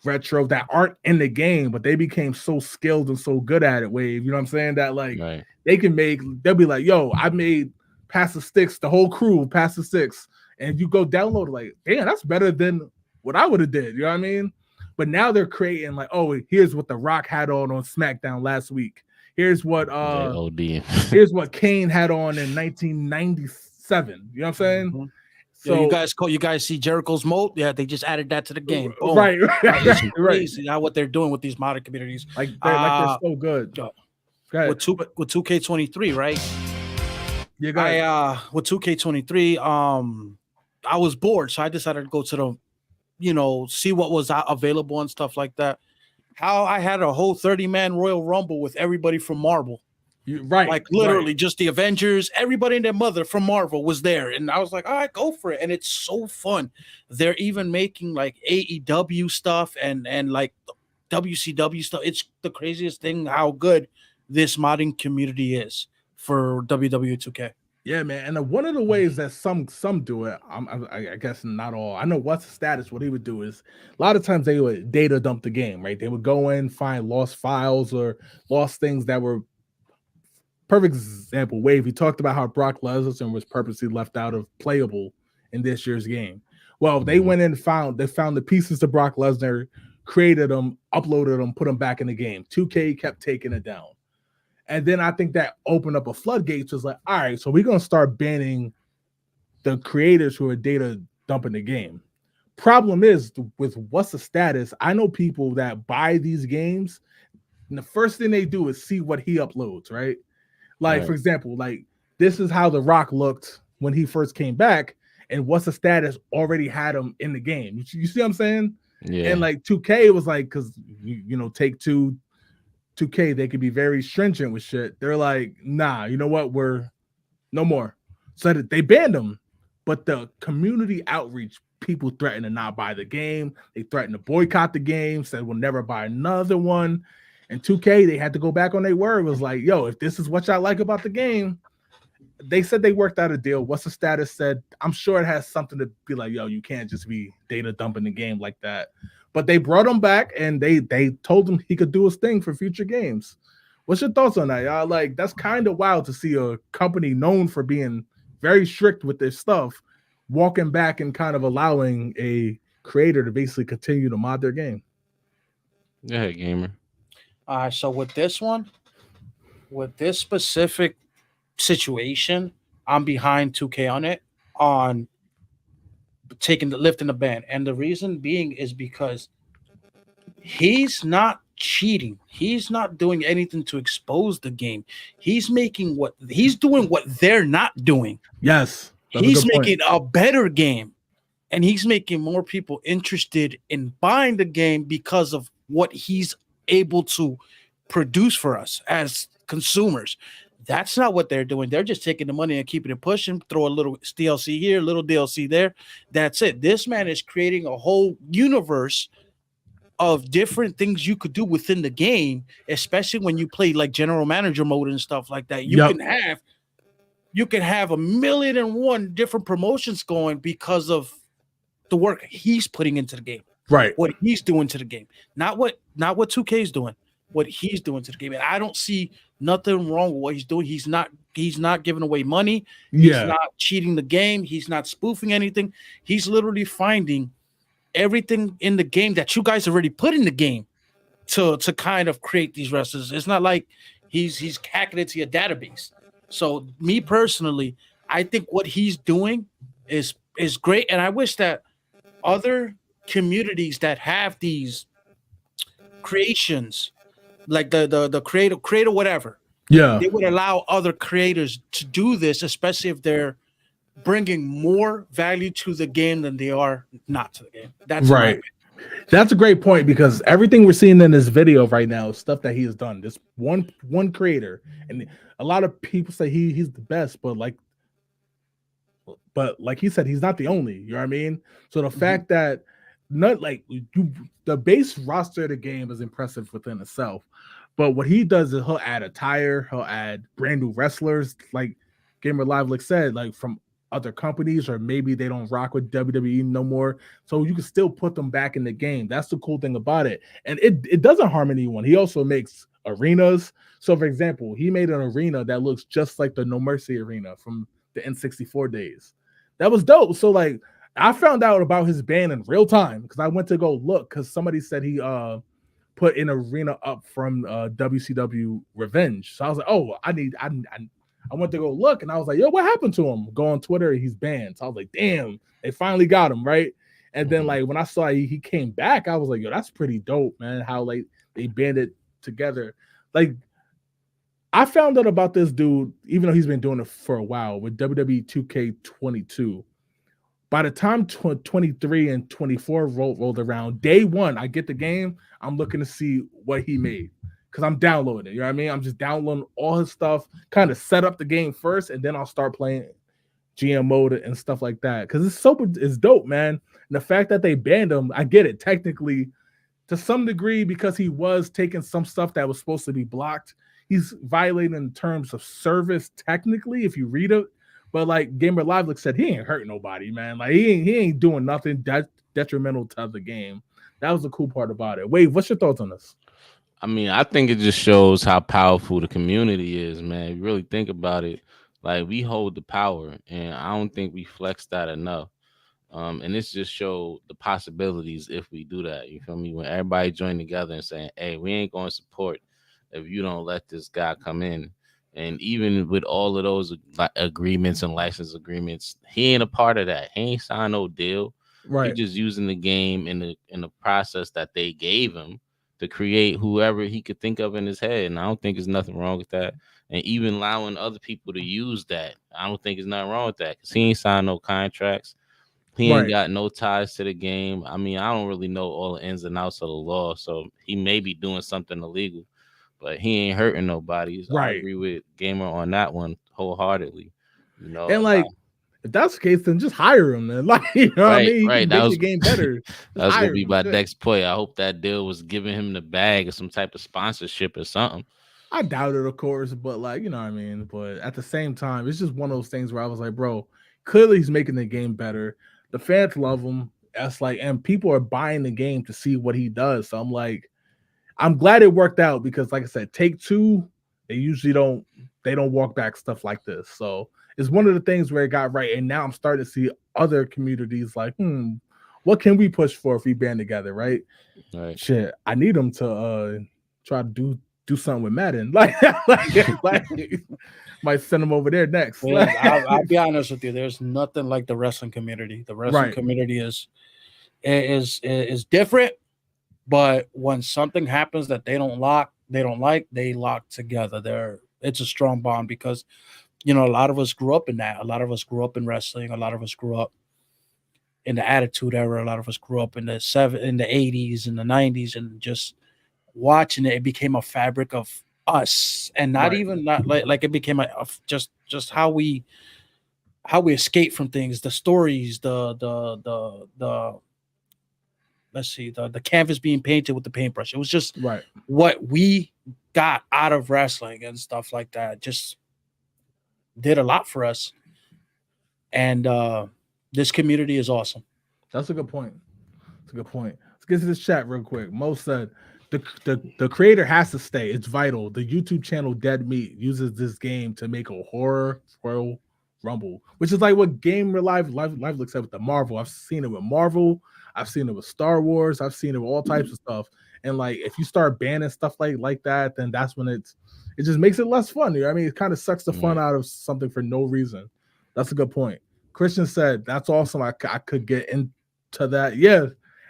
retro that aren't in the game, but they became so skilled and so good at it, Wave. You know what I'm saying? That like they can make, they'll be like, yo, I made Pass the Sticks, the whole crew Pass the Sticks, and you go download it, like, damn, that's better than what I would have did. You know what I mean? But now they're creating like, oh, here's what The Rock had on SmackDown last week. Here's what here's what Kane had on in 1997. You know what I'm saying? Mm-hmm. So you guys see Jericho's moat? Yeah, they just added that to the game. Boom. Right. It's crazy now what they're doing with these modded communities. Like they're so good. With 2K23, right? Yeah, with 2K23, I was bored, so I decided to go to the, see what was available and stuff like that. How I had a whole 30-man Royal Rumble with everybody from Marvel. Like literally just the Avengers, everybody and their mother from Marvel was there. And I was like, all right, go for it. And it's so fun. They're even making like AEW stuff and like WCW stuff. It's the craziest thing how good this modding community is for WWE 2K. Yeah, man. And one of the ways that some do it, I guess not all. I know what's the status. What he would do is a lot of times they would data dump the game, right? They would go in, find lost files or lost things that were. Perfect example, Wave. He talked about how Brock Lesnar was purposely left out of playable in this year's game. Well, they went in and found the pieces to Brock Lesnar, created them, uploaded them, put them back in the game. 2K kept taking it down. And then I think that opened up a floodgates. Was like, all right, so we're going to start banning the creators who are data dumping the game. Problem is, with what's the status, I know people that buy these games, and the first thing they do is see what he uploads, right? Like, for example, like this is how The Rock looked when he first came back, and what's the status already had him in the game. You see what I'm saying? Yeah. And like 2K was like, because take 2K, they could be very stringent with shit. They're like, nah, you know what? We're no more. So that they banned them. But the community outreach, people threatened to not buy the game. They threatened to boycott the game, said we'll never buy another one. And 2K, they had to go back on their word. It was like, yo, if this is what y'all like about the game, they said they worked out a deal. What's the status said? I'm sure it has something to be like, yo, you can't just be data dumping the game like that. But they brought him back and they told him he could do his thing for future games. What's your thoughts on that, y'all? Like, that's kind of wild to see a company known for being very strict with their stuff walking back and kind of allowing a creator to basically continue to mod their game. Go ahead, gamer. So with this specific situation, I'm behind 2K on it, on lifting the ban. And the reason being is because he's not cheating. He's not doing anything to expose the game. He's doing what they're not doing. Yes. He's making a better game. And he's making more people interested in buying the game because of what he's able to produce for us as consumers. That's not what they're doing. They're just taking the money and keeping it pushing, throw a little DLC here, a little DLC there. That's it. This man is creating a whole universe of different things you could do within the game, especially when you play like general manager mode and stuff like that. You can have 1,000,001 different promotions going because of the work he's putting into the game. Right. What he's doing to the game. Not what 2K is doing. What he's doing to the game. And I don't see nothing wrong with what he's doing. He's not giving away money. He's not cheating the game. He's not spoofing anything. He's literally finding everything in the game that you guys already put in the game to kind of create these wrestlers. It's not like he's hacking into your database. So me personally, I think what he's doing is great. And I wish that other communities that have these creations, like the creator whatever, they would allow other creators to do this, especially if they're bringing more value to the game than they are not to the game. That's right. That's a great point, because everything we're seeing in this video right now is stuff that he has done. This one creator, and a lot of people say he's the best, but like he said, he's not the only. You know what I mean? So the fact that the base roster of the game is impressive within itself, But what he does is he'll add attire, he'll add brand new wrestlers, like GamerLiveLook said, like from other companies, or maybe they don't rock with WWE no more. So you can still put them back in the game. That's the cool thing about it. And it doesn't harm anyone. He also makes arenas. So for example, he made an arena that looks just like the No Mercy arena from the N64 days. That was dope. So like I found out about his band in real time because I went to go look because somebody said he put an arena up from WCW Revenge. So I was like, oh, I went to go look and I was like, yo, what happened to him? Go on Twitter, he's banned. So I was like, damn, they finally got him, right? And then like when I saw he came back, I was like, yo, that's pretty dope, man. How like they banded together. Like I found out about this dude, even though he's been doing it for a while with WWE 2K22. By the time 23 and 24 rolled around, day one, I get the game. I'm looking to see what he made because I'm downloading it. You know what I mean? I'm just downloading all his stuff, kind of set up the game first, and then I'll start playing GM mode and stuff like that. Because it's dope, man. And the fact that they banned him, I get it technically to some degree because he was taking some stuff that was supposed to be blocked. He's violating in terms of service technically, if you read it. But like GamerLiveLook said, he ain't hurting nobody, man. Like he ain't doing nothing detrimental to the game. That was the cool part about it. Wade, what's your thoughts on this? I mean, I think it just shows how powerful the community is, man. If you really think about it, like we hold the power, and I don't think we flex that enough. And this just showed the possibilities if we do that. You feel me? When everybody join together and saying, "Hey, we ain't going to support if you don't let this guy come in." And even with all of those agreements and license agreements, he ain't a part of that. He ain't signed no deal. Right. He just using the game in the process that they gave him to create whoever he could think of in his head. And I don't think there's nothing wrong with that. And even allowing other people to use that, I don't think there's nothing wrong with that because he ain't signed no contracts. He ain't got no ties to the game. I mean, I don't really know all the ins and outs of the law, so he may be doing something illegal. But he ain't hurting nobody. So I agree with Gamer on that one wholeheartedly. You know, and like if that's the case, then just hire him. Then, like you know what I mean, he can make the game better. That's gonna be my next point. I hope that deal was giving him the bag or some type of sponsorship or something. I doubt it, of course, but like you know what I mean. But at the same time, it's just one of those things where I was like, bro, clearly he's making the game better. The fans love him. That's like, and people are buying the game to see what he does. So I'm like. I'm glad it worked out because, like I said, Take-Two, they usually don't walk back stuff like this. So it's one of the things where it got right. And now I'm starting to see other communities like, what can we push for if we band together, right? Shit, I need them to try to do something with Madden. like might send them over there next. Yeah, I'll be honest with you. There's nothing like the wrestling community. The wrestling community is different. But when something happens that they don't like, they lock together. It's a strong bond because, you know, a lot of us grew up in that. A lot of us grew up in wrestling. A lot of us grew up in the Attitude Era. A lot of us grew up in the 80s and the 90s, and just watching it, it became a fabric of us, and not like it became just how we escape from things, the stories, the let's see, the canvas being painted with the paintbrush. It was just what we got out of wrestling and stuff like that. Just did a lot for us. And this community is awesome. That's a good point. That's a good point. Let's get to this chat real quick. Mo said the creator has to stay. It's vital. The YouTube channel Dead Meat uses this game to make a horror Royal Rumble, which is like what GamerLiveLook said with the Marvel. I've seen it with Marvel. I've seen it with Star Wars. I've seen it with all types of stuff. And like, if you start banning stuff like that, then that's when it just makes it less fun. You know what I mean? It kind of sucks the fun out of something for no reason. That's a good point. Christian said, that's awesome. I could get into that. Yeah.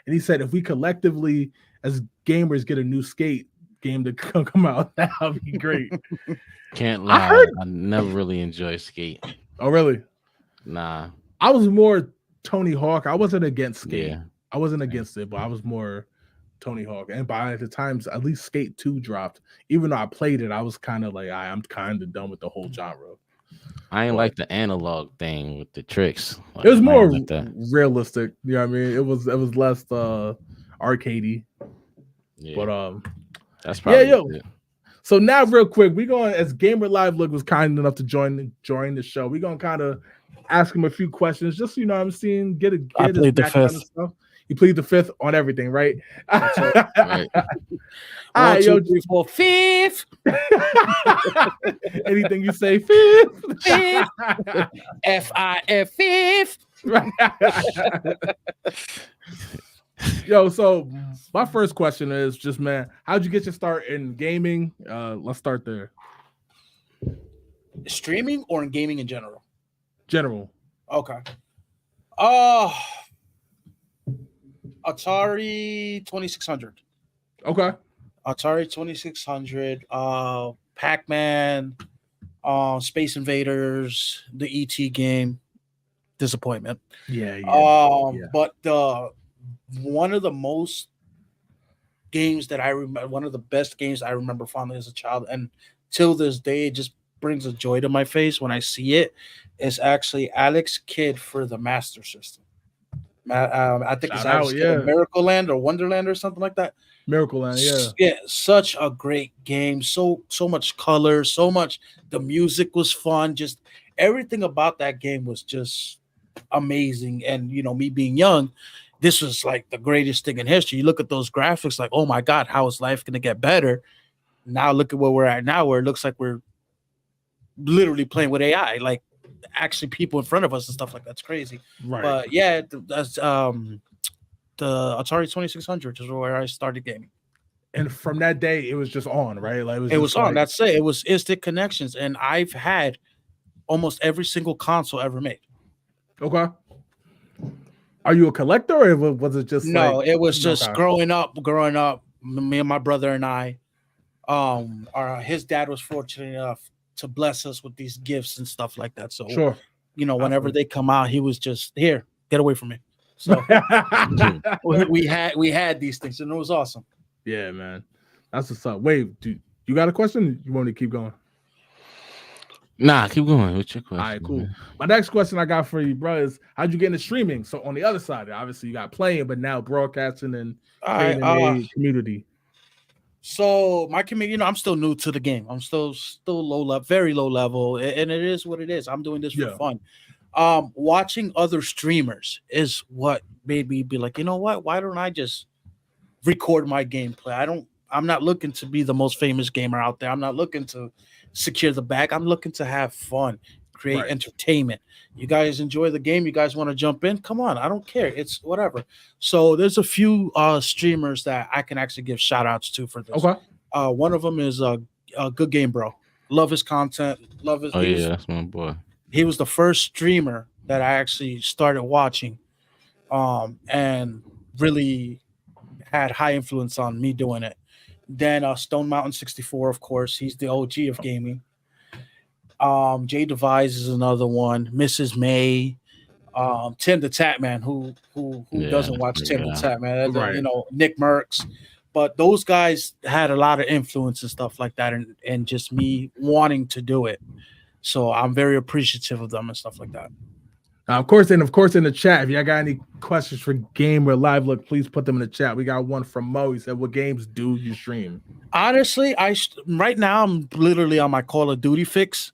And he said, if we collectively as gamers get a new Skate game to come out, that would be great. Can't lie. I never really enjoyed Skate. Oh, really? Nah. I was more Tony Hawk. I wasn't against Skate. Yeah. I wasn't against it, but I was more Tony Hawk. And by the times, at least Skate 2 dropped, even though I played it, I was kind of like, I'm kind of done with the whole genre. I ain't like the analog thing with the tricks. It was more realistic. You know what I mean? It was less arcadey. Yeah. But that's probably it. So now, real quick, we going as GamerLiveLook was kind enough to join the show. We're gonna kind of ask him a few questions, just what I'm seeing, get his background and stuff. You plead the fifth on everything, right? Right. All right, 1, 2, 3, 4, fifth. Anything you say, fifth. F-I-F, fifth. Yo, so my first question is just, man, how'd you get your start in gaming? Let's start there. Streaming or in gaming in general? General. Okay. Atari 2600. Okay. Atari 2600. Pac-Man. Space Invaders. The E.T. game. Disappointment. Yeah. But one of the most games that I remember, one of the best games I remember fondly as a child, and till this day, it just brings a joy to my face when I see it, is actually Alex Kidd for the Master System. I think it's Alex Kidd, Miracle Land or Wonderland or something like that. Miracle Land, yeah. Yeah, such a great game. So much color, so much. The music was fun. Just everything about that game was just amazing. And me being young, this was like the greatest thing in history. You look at those graphics, like, oh my God, how is life going to get better? Now look at where we're at now, where it looks like we're literally playing with AI, like actually people in front of us and stuff like that's crazy. Right. But yeah, that's the Atari 2600 is where I started gaming. And from that day, it was just on, right? Like it was on. That's it. It was instant connections, and I've had almost every single console ever made. Okay. Are you a collector, or was it just it was just growing up? Me and my brother and I, his dad was fortunate enough to bless us with these gifts and stuff like that. So, sure, whenever they come out, he was just here, get away from me. So we had these things, and it was awesome. Yeah, man, that's what's up. Wait, you got a question? You want to keep going? Nah, keep going with your question. All right, cool. Man. My next question I got for you, bro, is how'd you get into streaming? So on the other side, obviously you got playing, but now broadcasting and a community. So my community, I'm still new to the game. I'm still low level, very low level, and it is what it is. I'm doing this for fun. Watching other streamers is what made me be like, you know what? Why don't I just record my gameplay? I'm not looking to be the most famous gamer out there. I'm not looking to secure the bag. I'm looking to have fun, create entertainment. You guys enjoy the game. You guys want to jump in? Come on. I don't care. It's whatever. So there's a few streamers that I can actually give shout outs to for this. Okay. One of them is a Good Game Bro. Love his content. Love his. Oh yeah, that's my boy. He was the first streamer that I actually started watching, and really had high influence on me doing it. Then Stone Mountain 64, of course, he's the OG of gaming. Jay Devise is another one. Mrs. May, Tim the Tap Man, who doesn't watch Tim the Tap Man? Nick Merckx. But those guys had a lot of influence and stuff like that, and just me wanting to do it. So I'm very appreciative of them and stuff like that. Of course, in the chat, if y'all got any questions for GamerLiveLook, please put them in the chat. We got one from Mo. He said, "What games do you stream?" Honestly, right now I'm literally on my Call of Duty fix,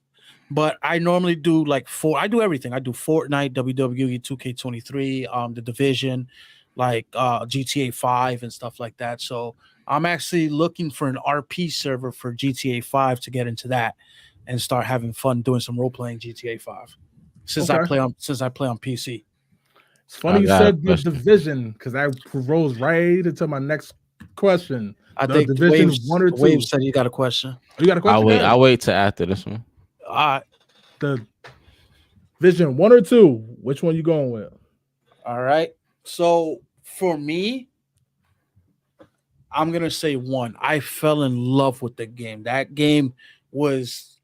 but I normally do I do everything. I do Fortnite, WWE 2K23, The Division, GTA 5 and stuff like that. So I'm actually looking for an RP server for GTA 5 to get into that and start having fun doing some role playing GTA 5. Since I play on PC. It's funny you said The Division, because that rolls right into my next question. I think Division 1 or 2. Wave said you got a question. You got a question? I'll wait till after this one. The Division 1 or 2, which one you going with? All right. So for me, I'm gonna say 1. I fell in love with the game. That game was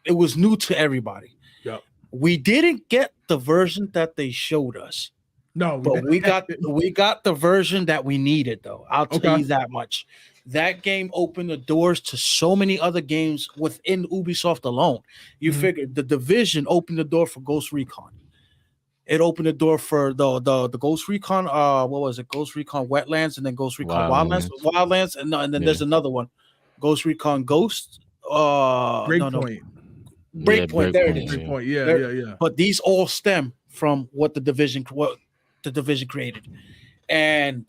new to everybody. Yep. We didn't get the version that they showed us. No, but we got the version that we needed, though. I'll tell you that much. That game opened the doors to so many other games within Ubisoft alone. You figured The Division opened the door for Ghost Recon. It opened the door for the Ghost Recon. What was it? Ghost Recon Wetlands, and then Ghost Recon Wildlands, and then there's another one. Ghost Recon Ghost. Breakpoint. Breakpoint. There it is. Breakpoint. Yeah. But these all stem from what the division created, and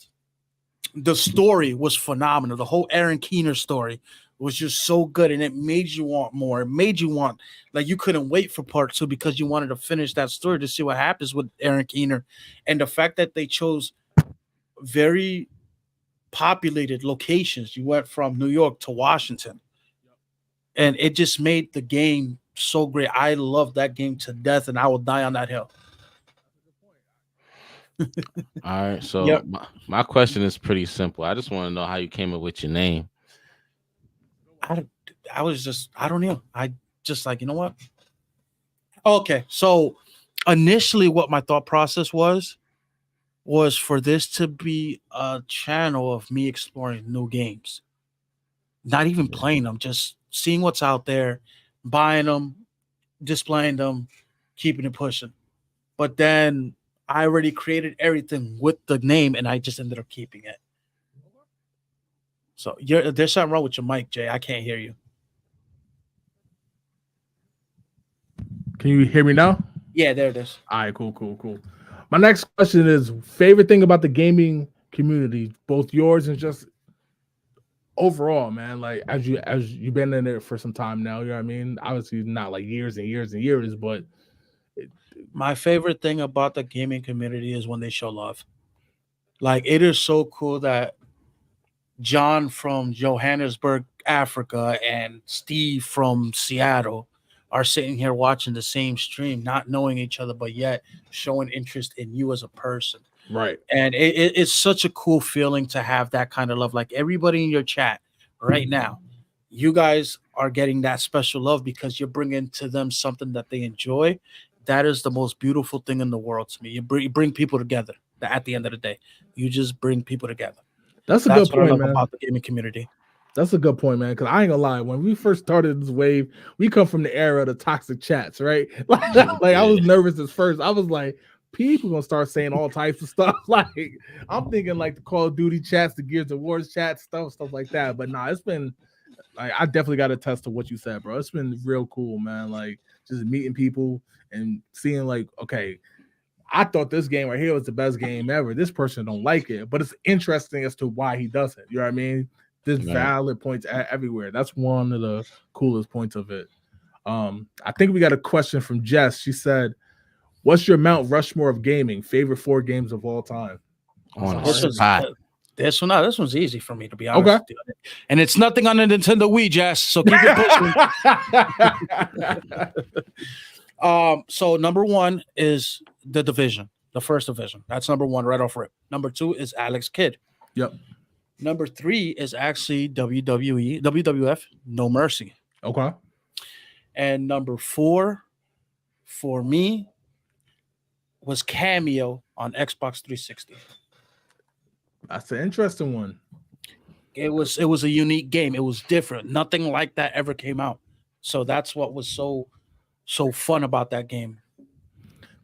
the story was phenomenal. The whole Aaron Keener story was just so good, and it made you want more. It made you want, like, you couldn't wait for part 2 because you wanted to finish that story to see what happens with Aaron Keener. And the fact that they chose very populated locations. You went from New York to Washington, and it just made the game so great. I love that game to death, and I will die on that hill. All right, so my question is pretty simple. I just want to know how you came up with your name. I don't know. I just like, you know what? Okay, so initially what my thought process was for this to be a channel of me exploring new games. Not even playing them, just seeing what's out there, buying them, displaying them, keeping it pushing. But then I already created everything with the name, and I just ended up keeping it. So there's something wrong with your mic, Jay. I can't hear you. Can you hear me now? Yeah, there it is. All right, cool. My next question is favorite thing about the gaming community, both yours and just overall, man. Like as you've been in it for some time now, you know what I mean? Obviously not like years and years and years, but my favorite thing about the gaming community is when they show love. Like, it is so cool that John from Johannesburg, Africa, and Steve from Seattle are sitting here watching the same stream, not knowing each other, but yet showing interest in you as a person. Right. And it's such a cool feeling to have that kind of love. Like, everybody in your chat right now, you guys are getting that special love because you're bringing to them something that they enjoy. That is the most beautiful thing in the world to me. You bring people together. At the end of the day, you just bring people together. That's a good point, man. About the gaming community. That's a good point, man. Because I ain't gonna lie, when we first started this wave, we come from the era of the toxic chats, right? Like I was nervous at first. I was like, people gonna start saying all types of stuff. Like, I'm thinking like the Call of Duty chats, the Gears of War chats, stuff like that. But nah, it's been like, I definitely got to attest to what you said, bro. It's been real cool, man. Like, just meeting people and seeing like, okay, I thought this game right here was the best game ever. This person don't like it, but it's interesting as to why he doesn't. You know what I mean? There's valid points everywhere. That's one of the coolest points of it. I think we got a question from Jess. She said, "What's your Mount Rushmore of gaming? Favorite 4 games of all time?" This one's easy for me, to be honest with you. And it's nothing on the Nintendo Wii, Jess. So keep it pushing. So number 1 is The Division, the first Division. That's number 1 right off rip. Number 2 is Alex Kidd. Yep. Number 3 is actually WWF No Mercy. Okay. And number 4 for me was Cameo on Xbox 360. That's an interesting one. It was a unique game. It was different. Nothing like that ever came out. So that's what was so fun about that game.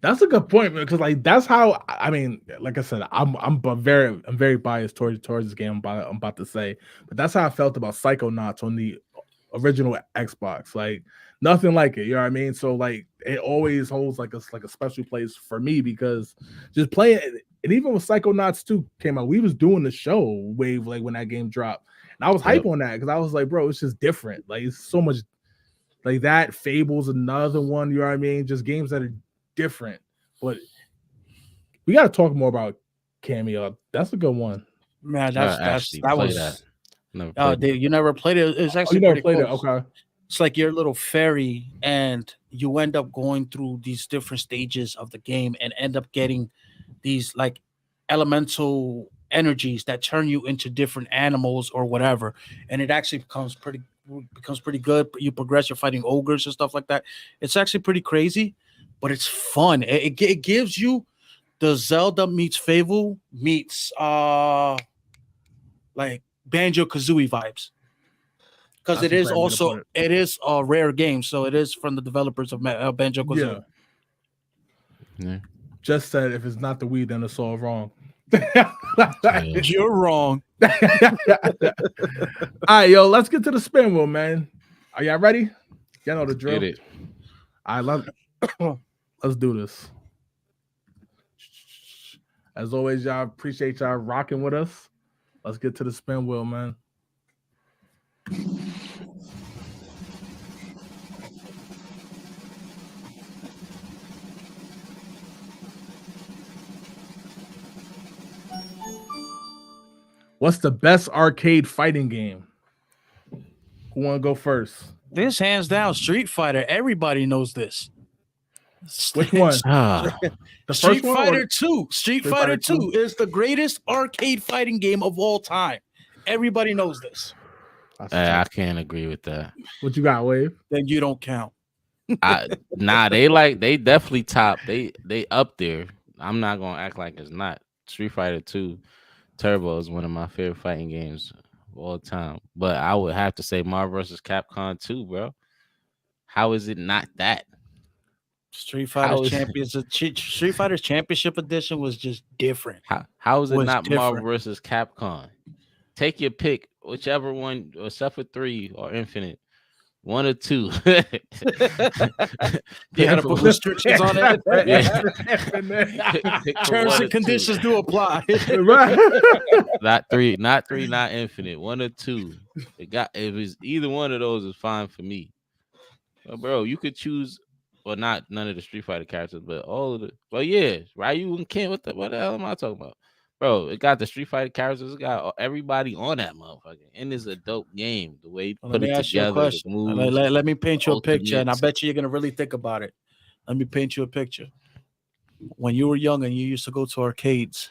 That's a good point, because like that's how, I mean, like I said, I'm very biased towards this game. I'm about to say, but that's how I felt about Psychonauts on the original Xbox. Like, nothing like it. You know what I mean? So like, it always holds like a special place for me, because just playing it. And even when Psychonauts 2 came out, we was doing the show wave like when that game dropped, and I was hype on that because I was like, bro, it's just different. Like, it's so much like that. Fable's another one. You know what I mean? Just games that are different. But we got to talk more about Cameo. That's a good one. Man, that was. You never played it. It's actually you never played it. Okay. It's like you're a little fairy, and you end up going through these different stages of the game, and end up getting these like elemental energies that turn you into different animals or whatever, and it actually becomes pretty good. You progress. You're fighting ogres and stuff like that. It's actually pretty crazy, but it's fun. It gives you the Zelda meets Fable meets like Banjo-Kazooie vibes, because it is a rare game, so it is from the developers of Banjo-Kazooie. Yeah. Just said if it's not the Wii, then it's all wrong. You're wrong. All right, yo, let's get to the spin wheel, man. Are y'all ready? Y'all know the drill. Get it. All right, let's do this. As always, y'all, appreciate y'all rocking with us. Let's get to the spin wheel, man. What's the best arcade fighting game? Who want to go first? This hands down Street Fighter. Everybody knows this. Which one? The Street Fighter 2. Street Fighter 2 is the greatest arcade fighting game of all time. Everybody knows this. I can't agree with that. What you got, Wave? Then you don't count. They definitely top. They up there. I'm not gonna act like it's not. Street Fighter 2 Turbo is one of my favorite fighting games of all time. But I would have to say Marvel vs. Capcom 2, bro. How is it not that? Street Fighter's Championship Edition was just different. How is it not Marvel vs. Capcom? Take your pick, whichever one, except for 3 or Infinite. 1 or 2. You had to put restrictions on it. Terms and conditions do apply. Not 3, not Infinite. 1 or 2. It was either one of those is fine for me. Well, bro, you could choose. Well, not none of the Street Fighter characters, but all of the. Well, yeah, Ryu and Ken. What the hell am I talking about, bro? It got the Street Fighter characters. It got everybody on that motherfucker, and it's a dope game. The way you put it together, the moves. Let me paint you a picture, and I bet you you're gonna really think about it. Let me paint you a picture. When you were young and you used to go to arcades,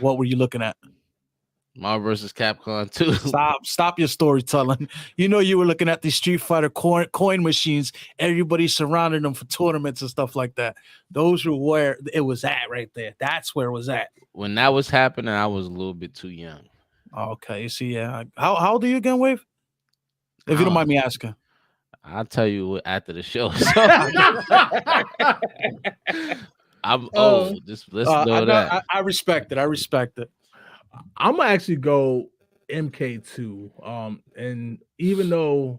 what were you looking at? Marvel vs. Capcom 2. Stop your storytelling. You know you were looking at these Street Fighter coin machines. Everybody surrounded them for tournaments and stuff like that. Those were where it was at right there. That's where it was at. When that was happening, I was a little bit too young. Okay, see, yeah. How old are you again, Wave? If you don't mind me asking. I'll tell you after the show. I'm old. Let's know that. I respect it. I'm gonna actually go MK2. And even though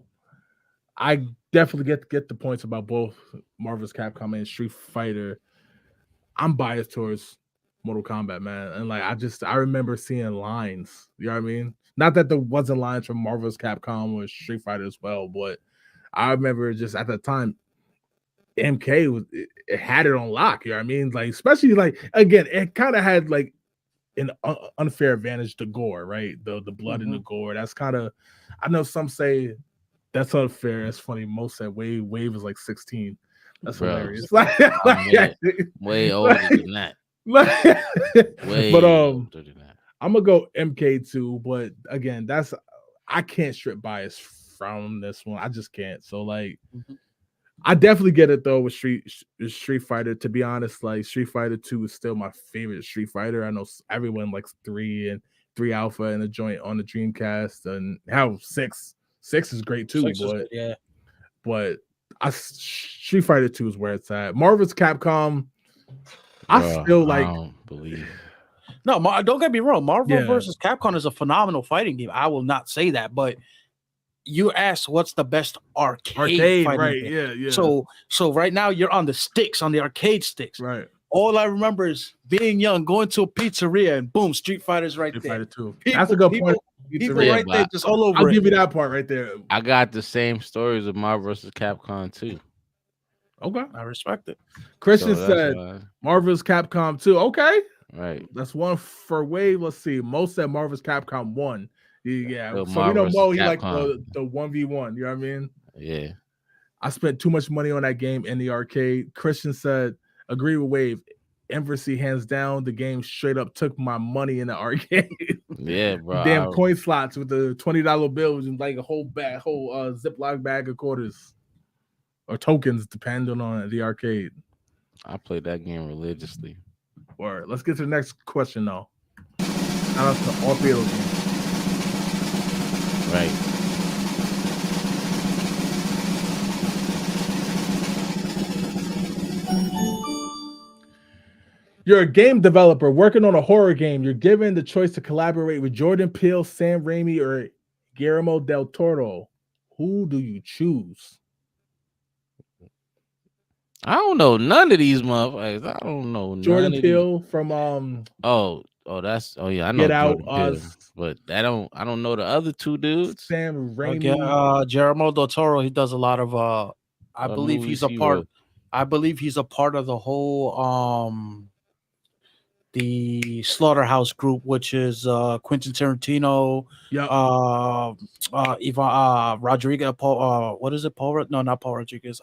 I definitely get the points about both Marvel vs. Capcom and Street Fighter, I'm biased towards Mortal Kombat, man. And like I remember seeing lines. You know what I mean? Not that there wasn't lines from Marvel vs. Capcom or Street Fighter as well, but I remember just at the time MK it had it on lock. You know what I mean? Like especially like again, it kind of had like an unfair advantage to gore, right? The blood and the gore. That's kind of, I know some say that's unfair. That's funny. Most say Wave is like 16. That's hilarious. Way older than that. But older than that. I'm gonna go MK2, but again, I can't strip bias from this one. I just can't. So like I definitely get it though with Street Fighter. To be honest, like Street Fighter 2 is still my favorite Street Fighter. I know everyone likes 3 and 3 Alpha and the joint on the Dreamcast, and how 6 is great too. But Street Fighter 2 is where it's at. Marvel vs. Capcom, I still like. I don't believe. No, don't get me wrong. Marvel vs. Capcom is a phenomenal fighting game. I will not say that, but you asked what's the best arcade right? Game. Yeah. So right now you're on the sticks, on the arcade sticks. Right. All I remember is being young, going to a pizzeria, and boom, Street Fighter's right there. Street Fighter 2. That's a good point. People right there, just all over. I'll give you that part right there. I got the same stories of Marvel vs. Capcom 2. Okay, I respect it. Christian said Marvel vs. Capcom 2. Okay, right. That's one for Wave. Let's see. Most said Marvel vs. Capcom 1. Yeah, so we know Mo, he like the 1v1, you know what I mean? Yeah. I spent too much money on that game in the arcade. Christian said, agree with Wave. Embassy, hands down, the game straight up took my money in the arcade. Yeah, bro. Damn coin slots with the $20 bills and like a whole Ziploc bag of quarters or tokens, depending on the arcade. I played that game religiously. Or let's get to the next question though. Shout out to all 3 of those games. Right. You're a game developer working on a horror game. You're given the choice to collaborate with Jordan Peele, Sam Raimi, or Guillermo del Toro. Who do you choose? I don't know none of these motherfuckers. I don't know Jordan none of these. Peele from Yeah, I know Get Out, Jordan Peele, Us. but I don't know the other two dudes. Sam Raimi. Okay, Guillermo del Toro. He does a lot of. I believe he's a part. I believe he's a part of the whole the Slaughterhouse Group, which is Quentin Tarantino, Yep. Ivan Rodriguez, Paul. What is it? Paul? No, not Paul Rodriguez.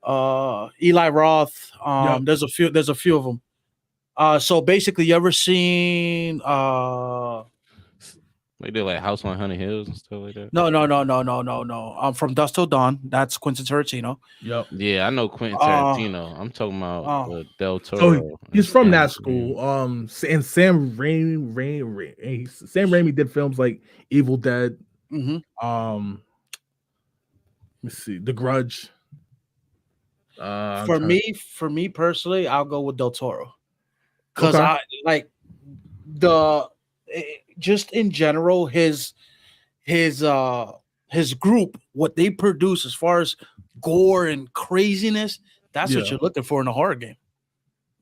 Eli Roth. Yep. There's a few of them. So basically, you ever seen They did like House on Honey Hills and stuff like that. No. From Dusk Till Dawn. That's Quentin Tarantino. Yep. Yeah, I know Quentin Tarantino. I'm talking about Del Toro. So he's from that school. And Sam Raimi. Sam Raimi did films like Evil Dead. Mm-hmm. Let's see, The Grudge. For me personally, I'll go with Del Toro because I like just in general his group, what they produce as far as gore and craziness. That's what you're looking for in a horror game,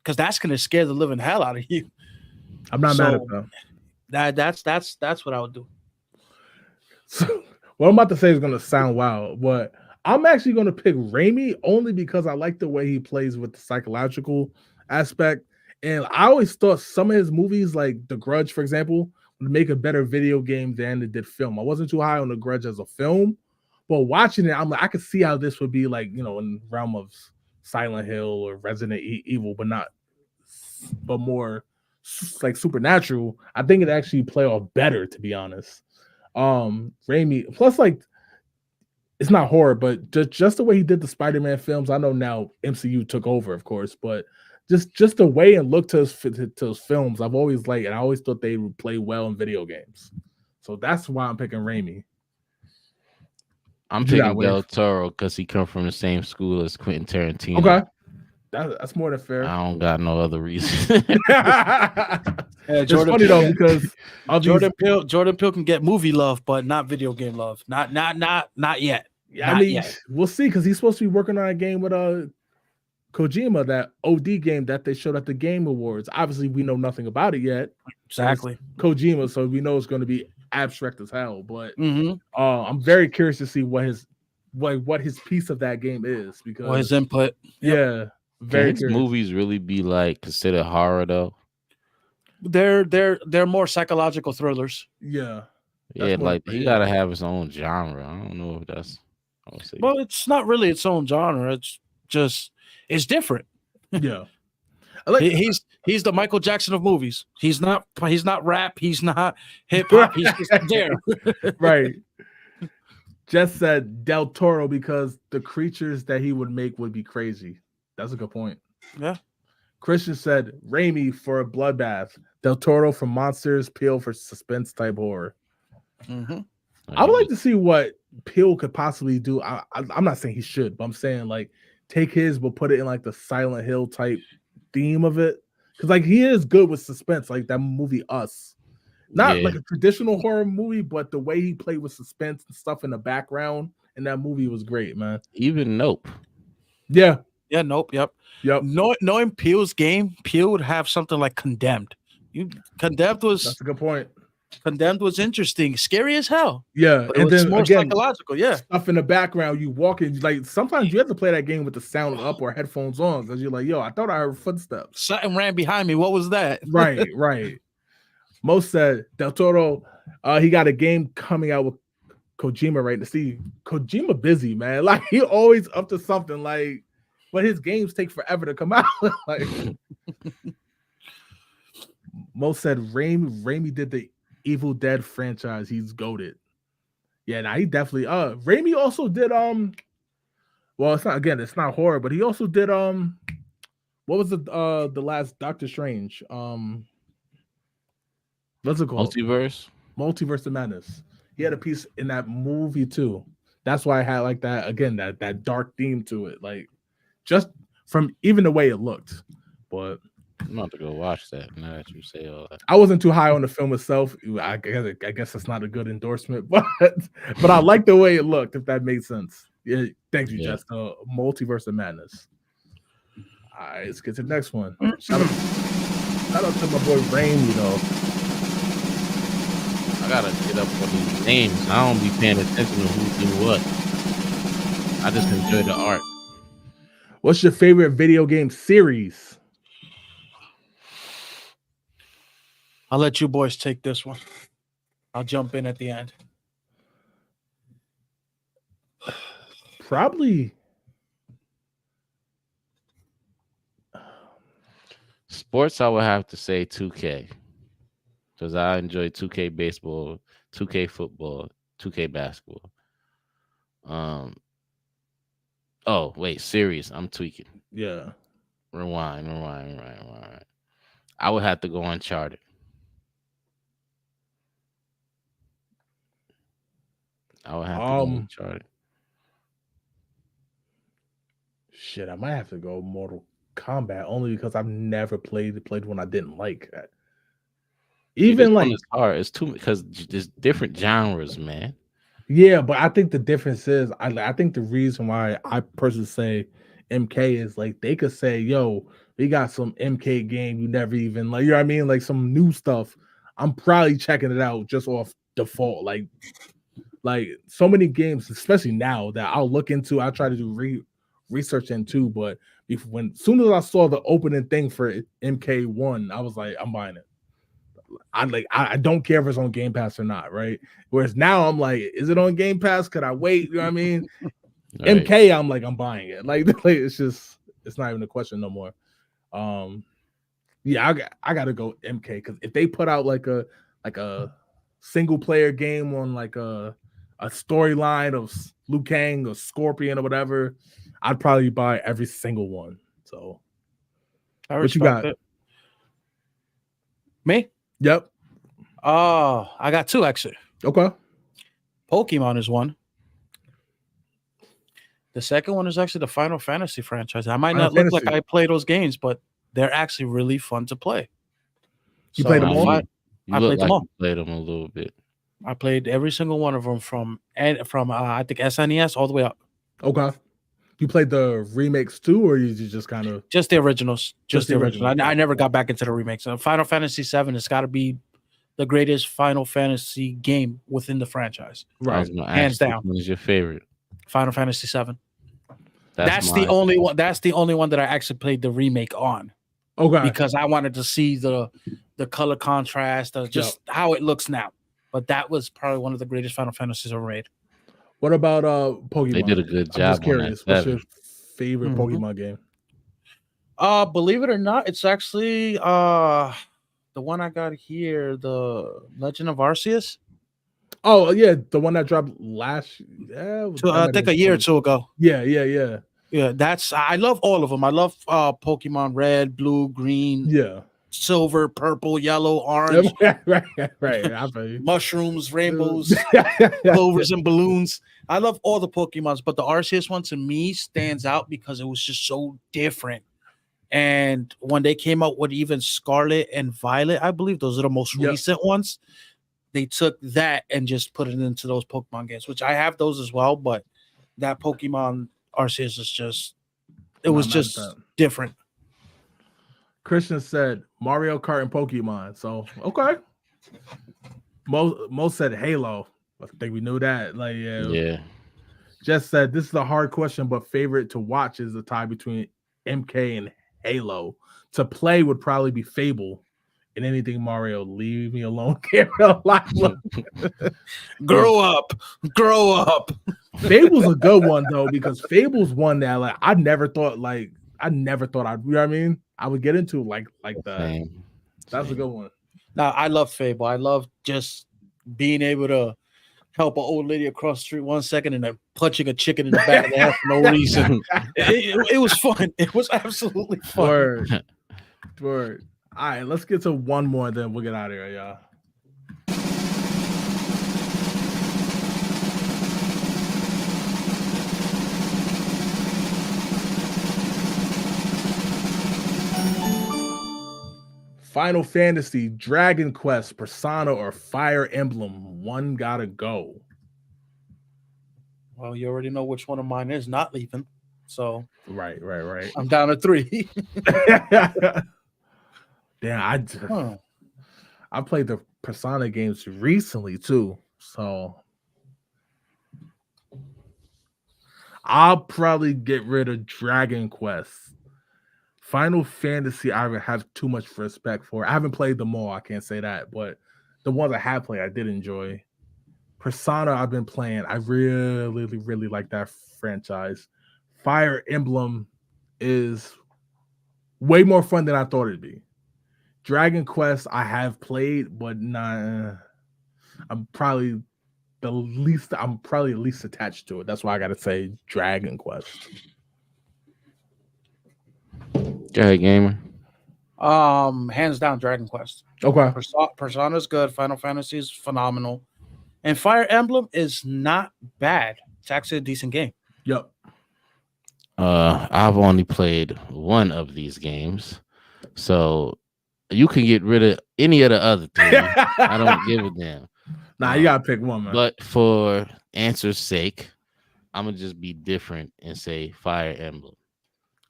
because that's gonna scare the living hell out of you. I'm not mad at that. That's what I would do. So what I'm about to say is gonna sound wild, but I'm actually gonna pick Raimi only because I like the way he plays with the psychological aspect. And I always thought some of his movies, like The Grudge, for example, would make a better video game than it did film. I wasn't too high on The Grudge as a film, but watching it, I'm like, I could see how this would be like, in the realm of Silent Hill or Resident Evil, but more like supernatural. I think it actually play off better, to be honest. Raimi, plus like it's not horror, but just the way he did the Spider-Man films. I know now MCU took over, of course, but just the way and look to his films, I've always liked, and I always thought they would play well in video games. So that's why I'm picking Raimi. I'm picking Del Toro because he come from the same school as Quentin Tarantino. Okay, that's more than fair. I don't got no other reason. It's funny though, because Jordan Peele can get movie love, but not video game love. Not yet. Yeah, I mean, we'll see, because he's supposed to be working on a game with Kojima, that OD game that they showed at the Game Awards. Obviously, we know nothing about it yet. Exactly. Kojima, so we know it's going to be abstract as hell. But I'm very curious to see what his piece of that game is, because his input. Yeah, very curious. Movies really be like considered horror though? They're more psychological thrillers. Yeah. Like he gotta have his own genre. I don't know if that's. Well, it's not really its own genre. It's just it's different. Yeah. He's the Michael Jackson of movies. He's not rap. He's not hip hop. He's just there. Right. Jess said Del Toro because the creatures that he would make would be crazy. That's a good point. Yeah. Christian said Raimi for a bloodbath. Del Toro for monsters. Peele for suspense type horror. Mm-hmm. I would like to see what Peele could possibly do. I'm not saying he should, but I'm saying like take his, but put it in like the Silent Hill type theme of it, because like he is good with suspense, like that movie Us. Not like a traditional horror movie, but the way he played with suspense and stuff in the background in that movie was great, man. Even Nope. Yeah. Nope. Yep. Knowing Peele's game, Peele would have something like Condemned. That's a good point. Condemned was interesting, scary as hell. Yeah, and then more psychological. Yeah, stuff in the background. You walking, like sometimes you have to play that game with the sound up or headphones on, because you're like, yo, I thought I heard footsteps. Something ran behind me. What was that? Right. Most said Del Toro, he got a game coming out with Kojima right to see Kojima busy, man. Like he always up to something. Like, but his games take forever to come out. Like most said Raimi did the Evil Dead franchise. He's goated. Yeah, now he definitely Raimi also did well, it's not horror, but he also did what was the last Doctor Strange? What's it called? Multiverse of Madness. He had a piece in that movie too. That's why I had like that again, that dark theme to it. Like just from even the way it looked. But I'm about to go watch that now that you say all that. I wasn't too high on the film itself. I guess that's not a good endorsement, but I like the way it looked. If that made sense. Yeah, thank you, Jess. Multiverse of Madness. All right, let's get to the next one. Shout out to my boy Rain, I gotta get up on these names. I don't be paying attention to who do what. I just enjoy the art. What's your favorite video game series? I'll let you boys take this one. I'll jump in at the end. Probably sports. I would have to say 2K because I enjoy 2K baseball, 2K football, 2K basketball. Oh wait, series. I'm tweaking. Yeah. Rewind. I would have to go Uncharted. I would have to go Uncharted. Shit, I might have to go Mortal Kombat only because I've never played one I didn't like. Even like it's hard. It's too because there's different genres, man. Yeah, but I think the difference is I think the reason why I personally say MK is like they could say, yo, we got some MK game you never even like, you know what I mean? Like some new stuff. I'm probably checking it out just off default. Like so many games, especially now that I'll look into, I try to do research into, but soon as I saw the opening thing for MK1, I was like, I'm buying it. I don't care if it's on Game Pass or not, right? Whereas now I'm like, is it on Game Pass? Could I wait? You know what I mean? Right. MK, I'm like, I'm buying it. Like it's not even a question no more. Yeah, I gotta go MK because if they put out like a single player game on like a storyline of Liu Kang or Scorpion or whatever, I'd probably buy every single one. So what you got? It. Me? Yep. Oh, I got two actually. Okay. Pokemon is one. The second one is actually the Final Fantasy franchise. I might not look like I play those games, but they're actually really fun to play. You played them all? I played them all. You played them a little bit. I played every single one of them from I think SNES all the way up. Okay. You played the remakes too, or you just kind of just the originals? Just the original. I never got back into the remakes. Final Fantasy VII has got to be the greatest Final Fantasy game within the franchise. Right, hands down. What is your favorite? Final Fantasy VII. That's the only one. That's the only one that I actually played the remake on. Okay. Because I wanted to see the color contrast, just how it looks now. But that was probably one of the greatest Final Fantasies ever made. What about Pokemon? They did a good job. I'm just curious. What's your favorite Pokemon game? Believe it or not, it's actually the one I got here, the Legend of Arceus. Oh yeah, the one that dropped last. Yeah, I think a year or two ago. Yeah. That's I love all of them. I love Pokemon Red, Blue, Green. Yeah. Silver, purple, yellow, orange, right. Mushrooms, rainbows, clovers, and balloons. I love all the Pokemons, but the Arceus one to me stands out because it was just so different. And when they came out with even Scarlet and Violet, I believe those are the most recent ones. They took that and just put it into those Pokemon games, which I have those as well. But that Pokemon Arceus is just, it was just different. Christian said Mario Kart and Pokemon. So okay. Most said Halo. I think we knew that. Like yeah. Jess said this is a hard question, but favorite to watch is the tie between MK and Halo. To play would probably be Fable. And anything Mario, leave me alone. Grow up. Fable's a good one though, because Fable's one that like I never thought I'd, you know what I mean? I would get into like that. That's a good one. Now I love Fable. I love just being able to help an old lady across the street 1 second and then punching a chicken in the back of the head for no reason. It was fun. It was absolutely fun. Word. All right, let's get to one more, then we'll get out of here, y'all. Final Fantasy, Dragon Quest, Persona, or Fire Emblem. One gotta go. Well, you already know which one of mine is not leaving. So Right. I'm down to 3. Damn, I played the Persona games recently too. So I'll probably get rid of Dragon Quest. Final Fantasy, I would have too much respect for. I haven't played them all, I can't say that, but the ones I have played, I did enjoy. Persona, I've been playing. I really like that franchise. Fire Emblem is way more fun than I thought it'd be. Dragon Quest, I have played, but nah, I'm probably the least attached to it. That's why I gotta say Dragon Quest. Go ahead, gamer. Hands down, Dragon Quest. Okay. Persona's good. Final Fantasy is phenomenal, and Fire Emblem is not bad. It's actually a decent game. Yep. I've only played one of these games, so you can get rid of any of the other three. I don't give a damn. Nah, you gotta pick one, man. But for answer's sake, I'm gonna just be different and say Fire Emblem.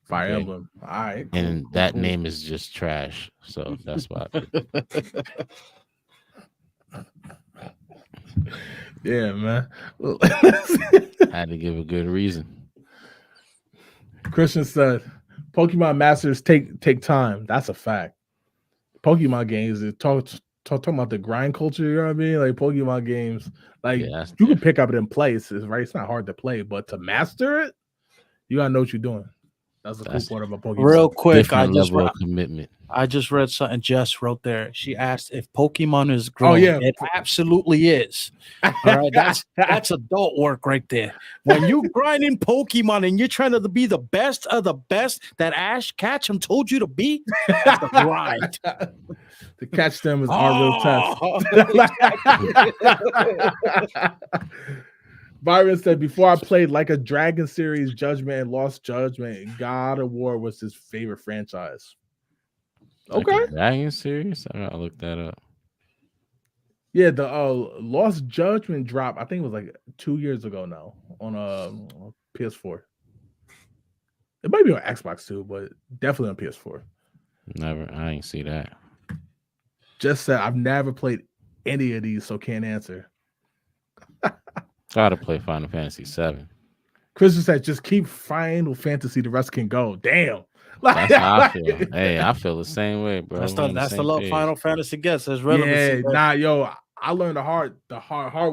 Fire Emblem. All right. Cool, and that name is just trash. So that's why I picked. Yeah, man. Had to give a good reason. Christian said, Pokemon Masters take time. That's a fact. Pokemon games is talking about the grind culture, you know what I mean? Like Pokemon games, like you can pick up it in place, right? It's not hard to play, but to master it, you gotta know what you're doing. That's the cool part about Pokemon. Real quick, commitment. I just read something Jess wrote there. She asked if Pokemon is grown. Oh, yeah. It absolutely is. All right, that's adult work right there. When you grinding Pokemon and you're trying to be the best of the best that Ash Ketchum told you to be, that's a grind. To catch them is our real test. Byron said, before I played like a Dragon series, Judgment and Lost Judgment, God of War was his favorite franchise. Like okay. Dragon series? I gotta look that up. Yeah, the Lost Judgment drop, I think it was like 2 years ago now on PS4. It might be on Xbox too, but definitely on PS4. Never, I ain't see that. Just said I've never played any of these, so can't answer. Gotta play Final Fantasy 7. Christian said, just keep Final Fantasy, the rest can go. Damn. That's how I feel. Hey, I feel the same way, bro. That's the love page. Final Fantasy gets. There's relevancy. Yeah, yo, I learned the hard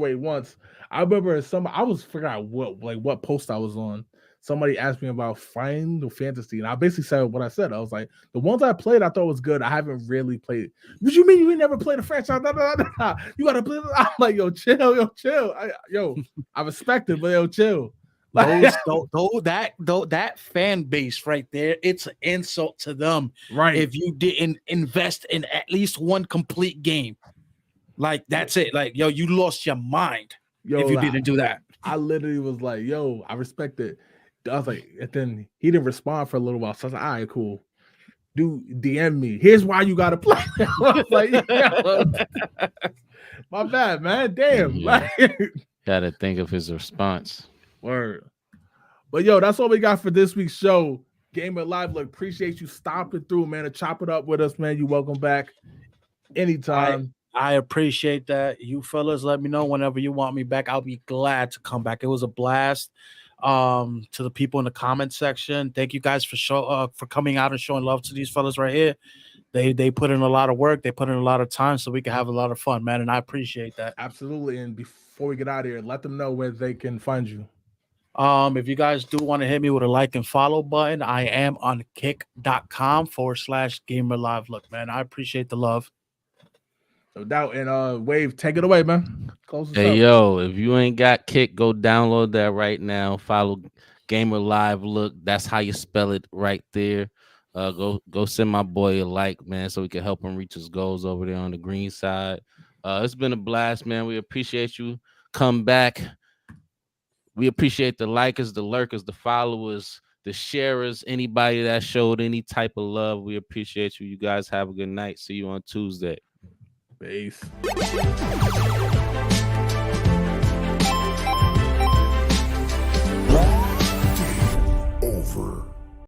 way once. I remember I forgot what post I was on. Somebody asked me about Final Fantasy, and I basically said what I said. I was like, the ones I played, I thought was good. I haven't really played. What you mean you ain't never played a franchise? You gotta play. I'm like, yo, chill. I respect it, but yo, chill. That fan base right there, it's an insult to them. Right. If you didn't invest in at least one complete game. Like, that's it. Like, yo, you lost your mind if you didn't do that. I literally was like, yo, I respect it. I was like, and then he didn't respond for a little while. So I was like, all right, cool. Dude, DM me. Here's why you gotta play. I was like, my bad, man. Damn. Yeah. Gotta think of his response. Word. But yo, that's all we got for this week's show. GamerLiveLook, appreciate you stopping through, man, to chop it up with us, man. You welcome back anytime. I appreciate that. You fellas, let me know whenever you want me back. I'll be glad to come back. It was a blast. To the people in the comment section, thank you guys for coming out and showing love to these fellas right here. They put in a lot of work, they put in a lot of time, so we can have a lot of fun, man. And I appreciate that. Absolutely. And before we get out of here, let them know where they can find you. If you guys do want to hit me with a like and follow button, I am on kick.com/GamerLiveLook, man. I appreciate the love. No doubt. And Wave, take it away, man. Hey, yo, if you ain't got Kick, go download that right now. Follow GamerLiveLook. That's how you spell it right there. Go send my boy a like, man, so we can help him reach his goals over there on the green side. It's been a blast, man. We appreciate you. Come back. We appreciate the likers, the lurkers, the followers. the sharers, anybody that showed any type of love. We appreciate you. You guys have a good night. See you on Tuesday. Peace.